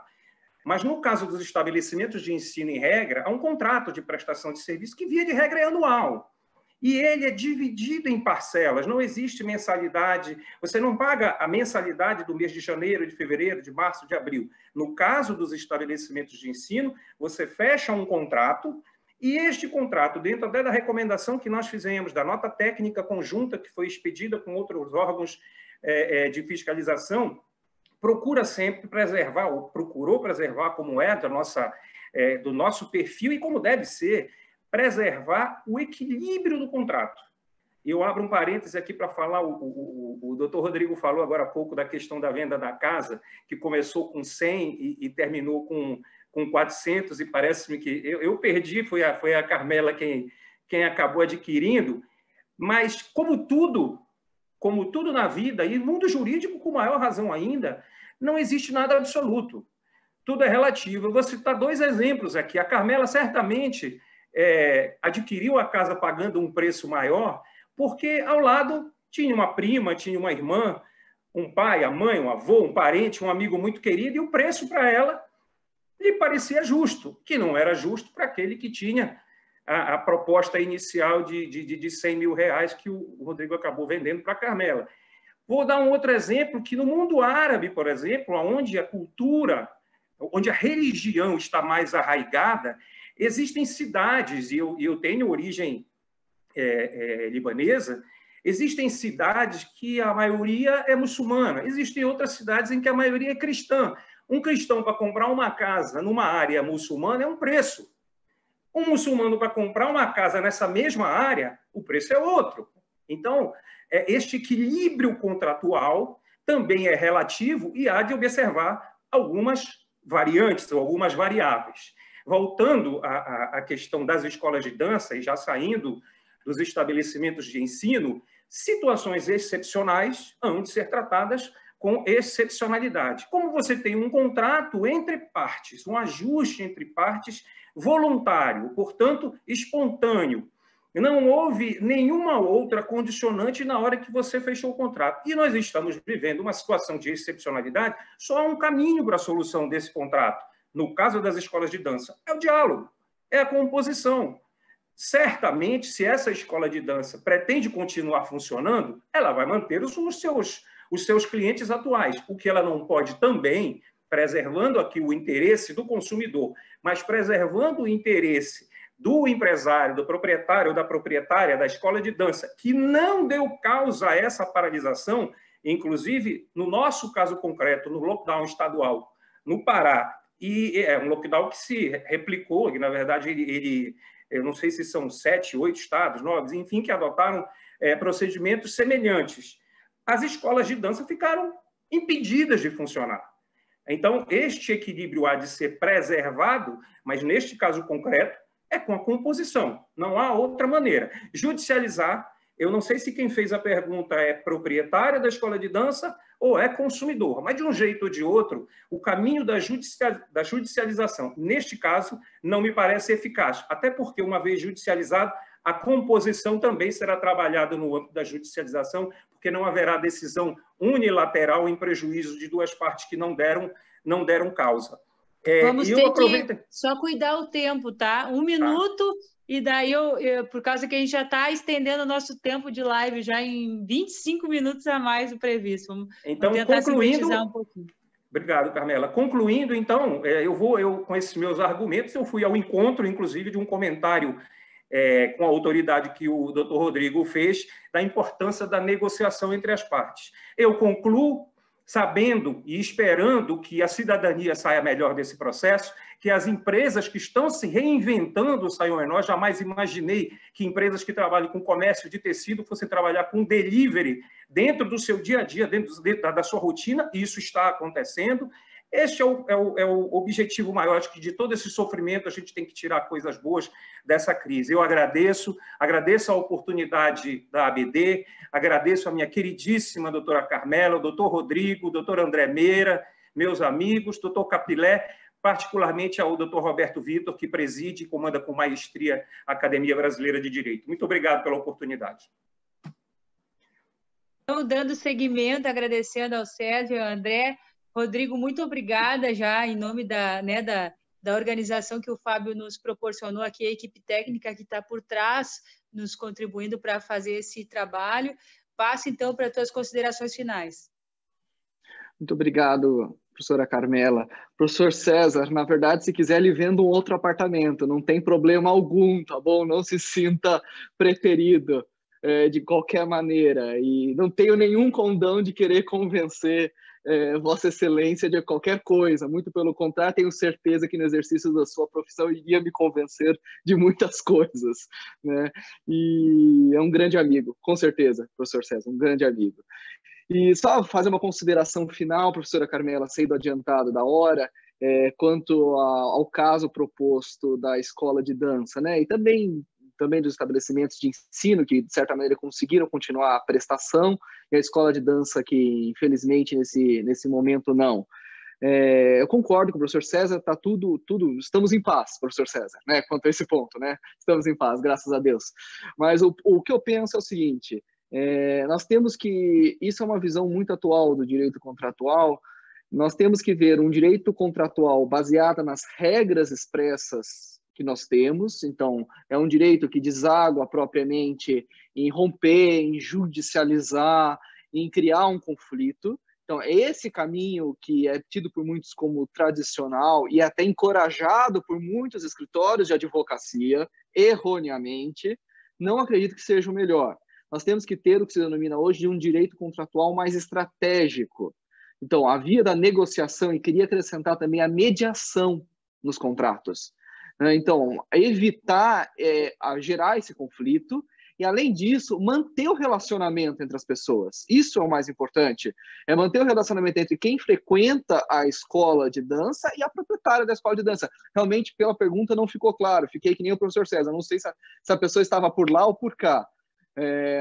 Mas no caso dos estabelecimentos de ensino em regra, há um contrato de prestação de serviço que, via de regra, é anual. E ele é dividido em parcelas, não existe mensalidade, você não paga a mensalidade do mês de janeiro, de fevereiro, de março, de abril. No caso dos estabelecimentos de ensino, você fecha um contrato, e este contrato, dentro até da recomendação que nós fizemos, da nota técnica conjunta que foi expedida com outros órgãos de fiscalização, procura sempre preservar, ou procurou preservar, como é do nosso perfil e como deve ser, preservar o equilíbrio do contrato. Eu abro um parêntese aqui para falar, o doutor Rodrigo falou agora há pouco da questão da venda da casa, que começou com 100 e terminou com 400, e parece-me que eu perdi, foi a Carmela quem acabou adquirindo, mas como tudo na vida, e no mundo jurídico com maior razão ainda, não existe nada absoluto. Tudo é relativo. Eu vou citar 2 exemplos aqui. A Carmela certamente adquiriu a casa pagando um preço maior, porque ao lado tinha uma prima, tinha uma irmã, um pai, a mãe, um avô, um parente, um amigo muito querido, e o preço para ela lhe parecia justo, que não era justo para aquele que tinha a proposta inicial de 100 mil reais que o Rodrigo acabou vendendo para a Carmela. Vou dar um outro exemplo, que no mundo árabe, por exemplo, onde a cultura, onde a religião está mais arraigada, existem cidades, e eu tenho origem libanesa, existem cidades que a maioria é muçulmana, existem outras cidades em que a maioria é cristã. Um cristão para comprar uma casa numa área muçulmana é um preço. Um muçulmano para comprar uma casa nessa mesma área, o preço é outro. Então, este equilíbrio contratual também é relativo e há de observar algumas variantes ou algumas variáveis. Voltando à questão das escolas de dança e já saindo dos estabelecimentos de ensino, situações excepcionais hão de ser tratadas com excepcionalidade. Como você tem um contrato entre partes, um ajuste entre partes voluntário, portanto, espontâneo, não houve nenhuma outra condicionante na hora que você fechou o contrato. E nós estamos vivendo uma situação de excepcionalidade, só há um caminho para a solução desse contrato. No caso das escolas de dança, é o diálogo, é a composição. Certamente, se essa escola de dança pretende continuar funcionando, ela vai manter os seus clientes atuais. O que ela não pode também, preservando aqui o interesse do consumidor, mas preservando o interesse do empresário, do proprietário ou da proprietária da escola de dança, que não deu causa a essa paralisação, inclusive, no nosso caso concreto, no lockdown estadual, no Pará, e é um lockdown que se replicou, que, na verdade, eu não sei se são 7, 8 estados, 9, enfim, que adotaram procedimentos semelhantes. As escolas de dança ficaram impedidas de funcionar. Então, este equilíbrio há de ser preservado, mas neste caso concreto, é com a composição. Não há outra maneira. Judicializar, eu não sei se quem fez a pergunta é proprietária da escola de dança ou é consumidor, mas de um jeito ou de outro, o caminho da judicialização, neste caso, não me parece eficaz, até porque, uma vez judicializado, a composição também será trabalhada no âmbito da judicialização, porque não haverá decisão unilateral em prejuízo de duas partes que não deram causa. Vamos ter que só cuidar o tempo, tá? 1 minuto, e daí por causa que a gente já está estendendo o nosso tempo de live já em 25 minutos a mais do previsto. Vamos tentar sintetizar um pouquinho. Obrigado, Carmela. Concluindo, então, eu com esses meus argumentos, eu fui ao encontro, inclusive, de um comentário com a autoridade que o doutor Rodrigo fez, da importância da negociação entre as partes. Eu concluo sabendo e esperando que a cidadania saia melhor desse processo, que as empresas que estão se reinventando saiam melhor. Jamais imaginei que empresas que trabalham com comércio de tecido fossem trabalhar com delivery dentro do seu dia a dia, dentro da sua rotina, e isso está acontecendo. Este é o objetivo maior. Acho que de todo esse sofrimento a gente tem que tirar coisas boas dessa crise. Eu agradeço a oportunidade da ABD, agradeço a minha queridíssima doutora Carmela, o doutor Rodrigo, o doutor André Meira, meus amigos, doutor Capilé, particularmente ao doutor Roberto Vitor, que preside e comanda com maestria a Academia Brasileira de Direito. Muito obrigado pela oportunidade. Então, dando seguimento, agradecendo ao Sérgio e ao André. Rodrigo, muito obrigada já em nome da organização que o Fábio nos proporcionou aqui, a equipe técnica que está por trás, nos contribuindo para fazer esse trabalho. Passo, então, para as tuas considerações finais. Muito obrigado, professora Carmela. Professor César, na verdade, se quiser, lhe vendo um outro apartamento, não tem problema algum, tá bom? Não se sinta preterido de qualquer maneira. E não tenho nenhum condão de querer convencer Vossa Excelência de qualquer coisa, muito pelo contrário, tenho certeza que no exercício da sua profissão iria me convencer de muitas coisas, né? E é um grande amigo, com certeza, professor César, um grande amigo. E só fazer uma consideração final, professora Carmela, sendo adiantado da hora, quanto ao caso proposto da escola de dança, né? E também dos estabelecimentos de ensino que, de certa maneira, conseguiram continuar a prestação, e a escola de dança que, infelizmente, nesse momento, não. Eu concordo com o professor César, tá tudo, estamos em paz, professor César, né? Quanto a esse ponto, né? Estamos em paz, graças a Deus. Mas o que eu penso é o seguinte, nós temos que, isso é uma visão muito atual do direito contratual, nós temos que ver um direito contratual baseado nas regras expressas que nós temos, então é um direito que deságua propriamente em romper, em judicializar, em criar um conflito. Então é esse caminho que é tido por muitos como tradicional e até encorajado por muitos escritórios de advocacia, erroneamente, não acredito que seja o melhor. Nós temos que ter o que se denomina hoje de um direito contratual mais estratégico. Então, a via da negociação, e queria acrescentar também a mediação nos contratos. Então, evitar gerar esse conflito e, além disso, manter o relacionamento entre as pessoas. Isso é o mais importante, é manter o relacionamento entre quem frequenta a escola de dança e a proprietária da escola de dança. Realmente, pela pergunta, não ficou claro. Fiquei que nem o professor César, não sei se a pessoa estava por lá ou por cá.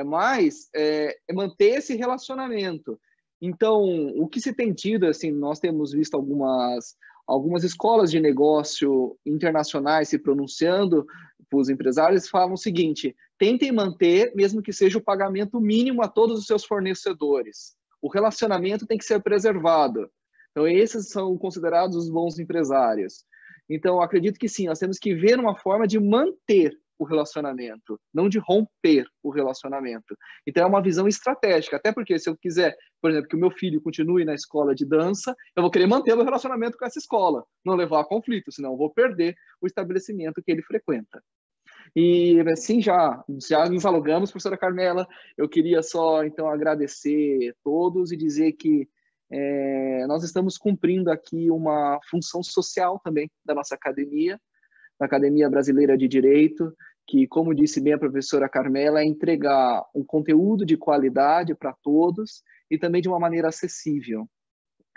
Mas é manter esse relacionamento. Então, o que se tem tido, assim, nós temos visto algumas escolas de negócio internacionais se pronunciando, os empresários falam o seguinte: tentem manter, mesmo que seja o pagamento mínimo a todos os seus fornecedores. O relacionamento tem que ser preservado. Então, esses são considerados os bons empresários. Então, acredito que sim, nós temos que ver uma forma de manter o relacionamento, não de romper o relacionamento. Então é uma visão estratégica, até porque se eu quiser, por exemplo, que o meu filho continue na escola de dança, eu vou querer manter o relacionamento com essa escola, não levar a conflito, senão eu vou perder o estabelecimento que ele frequenta. E assim, já nos alongamos, professora Carmela, eu queria só então agradecer a todos e dizer que nós estamos cumprindo aqui uma função social também da nossa academia, da Academia Brasileira de Direito, que, como disse bem a professora Carmela, é entregar um conteúdo de qualidade para todos e também de uma maneira acessível.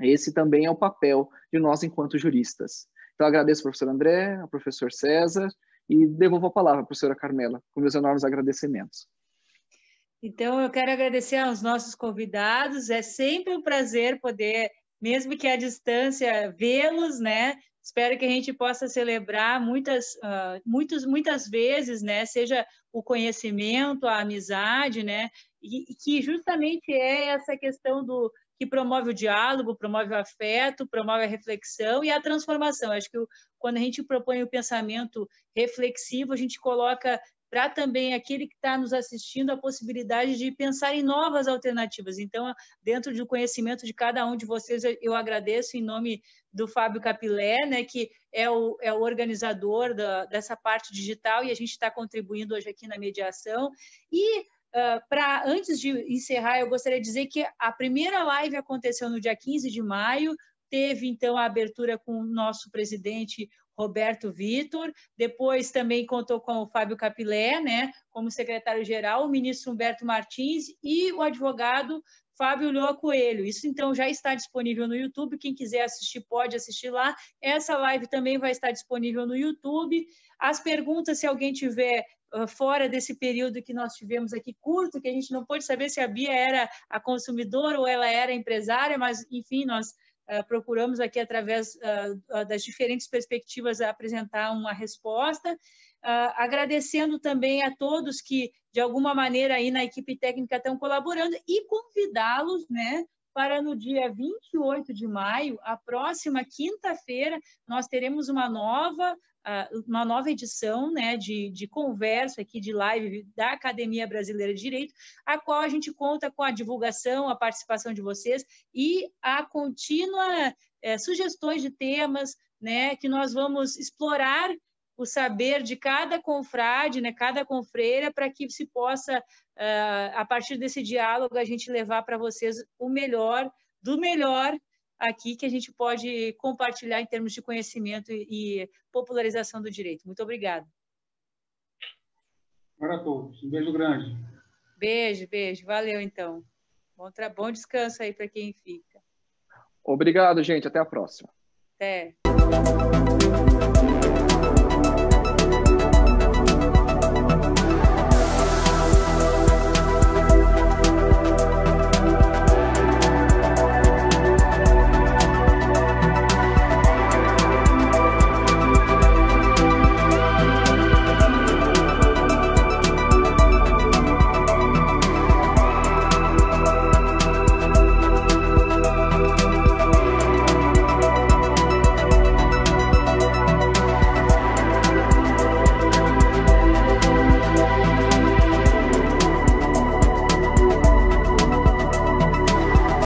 Esse também é o papel de nós enquanto juristas. Então, agradeço ao professor André, ao professor César, e devolvo a palavra à professora Carmela, com meus enormes agradecimentos. Então, eu quero agradecer aos nossos convidados. É sempre um prazer poder, mesmo que à distância, vê-los, né? Espero que a gente possa celebrar muitas vezes, né? Seja o conhecimento, a amizade, né? E que justamente é essa questão que promove o diálogo, promove o afeto, promove a reflexão e a transformação. Acho que quando a gente propõe o pensamento reflexivo, a gente coloca para também aquele que está nos assistindo a possibilidade de pensar em novas alternativas. Então, dentro do conhecimento de cada um de vocês, eu agradeço em nome do Fábio Capilé, né, que é o organizador dessa parte digital, e a gente está contribuindo hoje aqui na mediação. E, antes de encerrar, eu gostaria de dizer que a primeira live aconteceu no dia 15 de maio, teve, então, a abertura com o nosso presidente Roberto Vitor, depois também contou com o Fábio Capilé, né, como secretário-geral, o ministro Humberto Martins e o advogado Fábio Lhoa Coelho. Isso, então, já está disponível no YouTube, quem quiser assistir pode assistir lá. Essa live também vai estar disponível no YouTube. As perguntas, se alguém tiver fora desse período que nós tivemos aqui curto, que a gente não pôde saber se a Bia era a consumidora ou ela era a empresária, mas, enfim, nós procuramos aqui, através das diferentes perspectivas, apresentar uma resposta, agradecendo também a todos que, de alguma maneira, aí na equipe técnica estão colaborando, e convidá-los, né, para no dia 28 de maio, a próxima quinta-feira, nós teremos uma nova edição, né, de conversa aqui, de live da Academia Brasileira de Direito, a qual a gente conta com a divulgação, a participação de vocês e a contínua sugestões de temas, né, que nós vamos explorar o saber de cada confrade, né, cada confreira, para que se possa, a partir desse diálogo, a gente levar para vocês o melhor do melhor aqui que a gente pode compartilhar em termos de conhecimento e popularização do direito. Muito obrigada. Para todos. Um beijo grande. Beijo, beijo. Valeu, então. Bom descanso aí para quem fica. Obrigado, gente. Até a próxima. Até.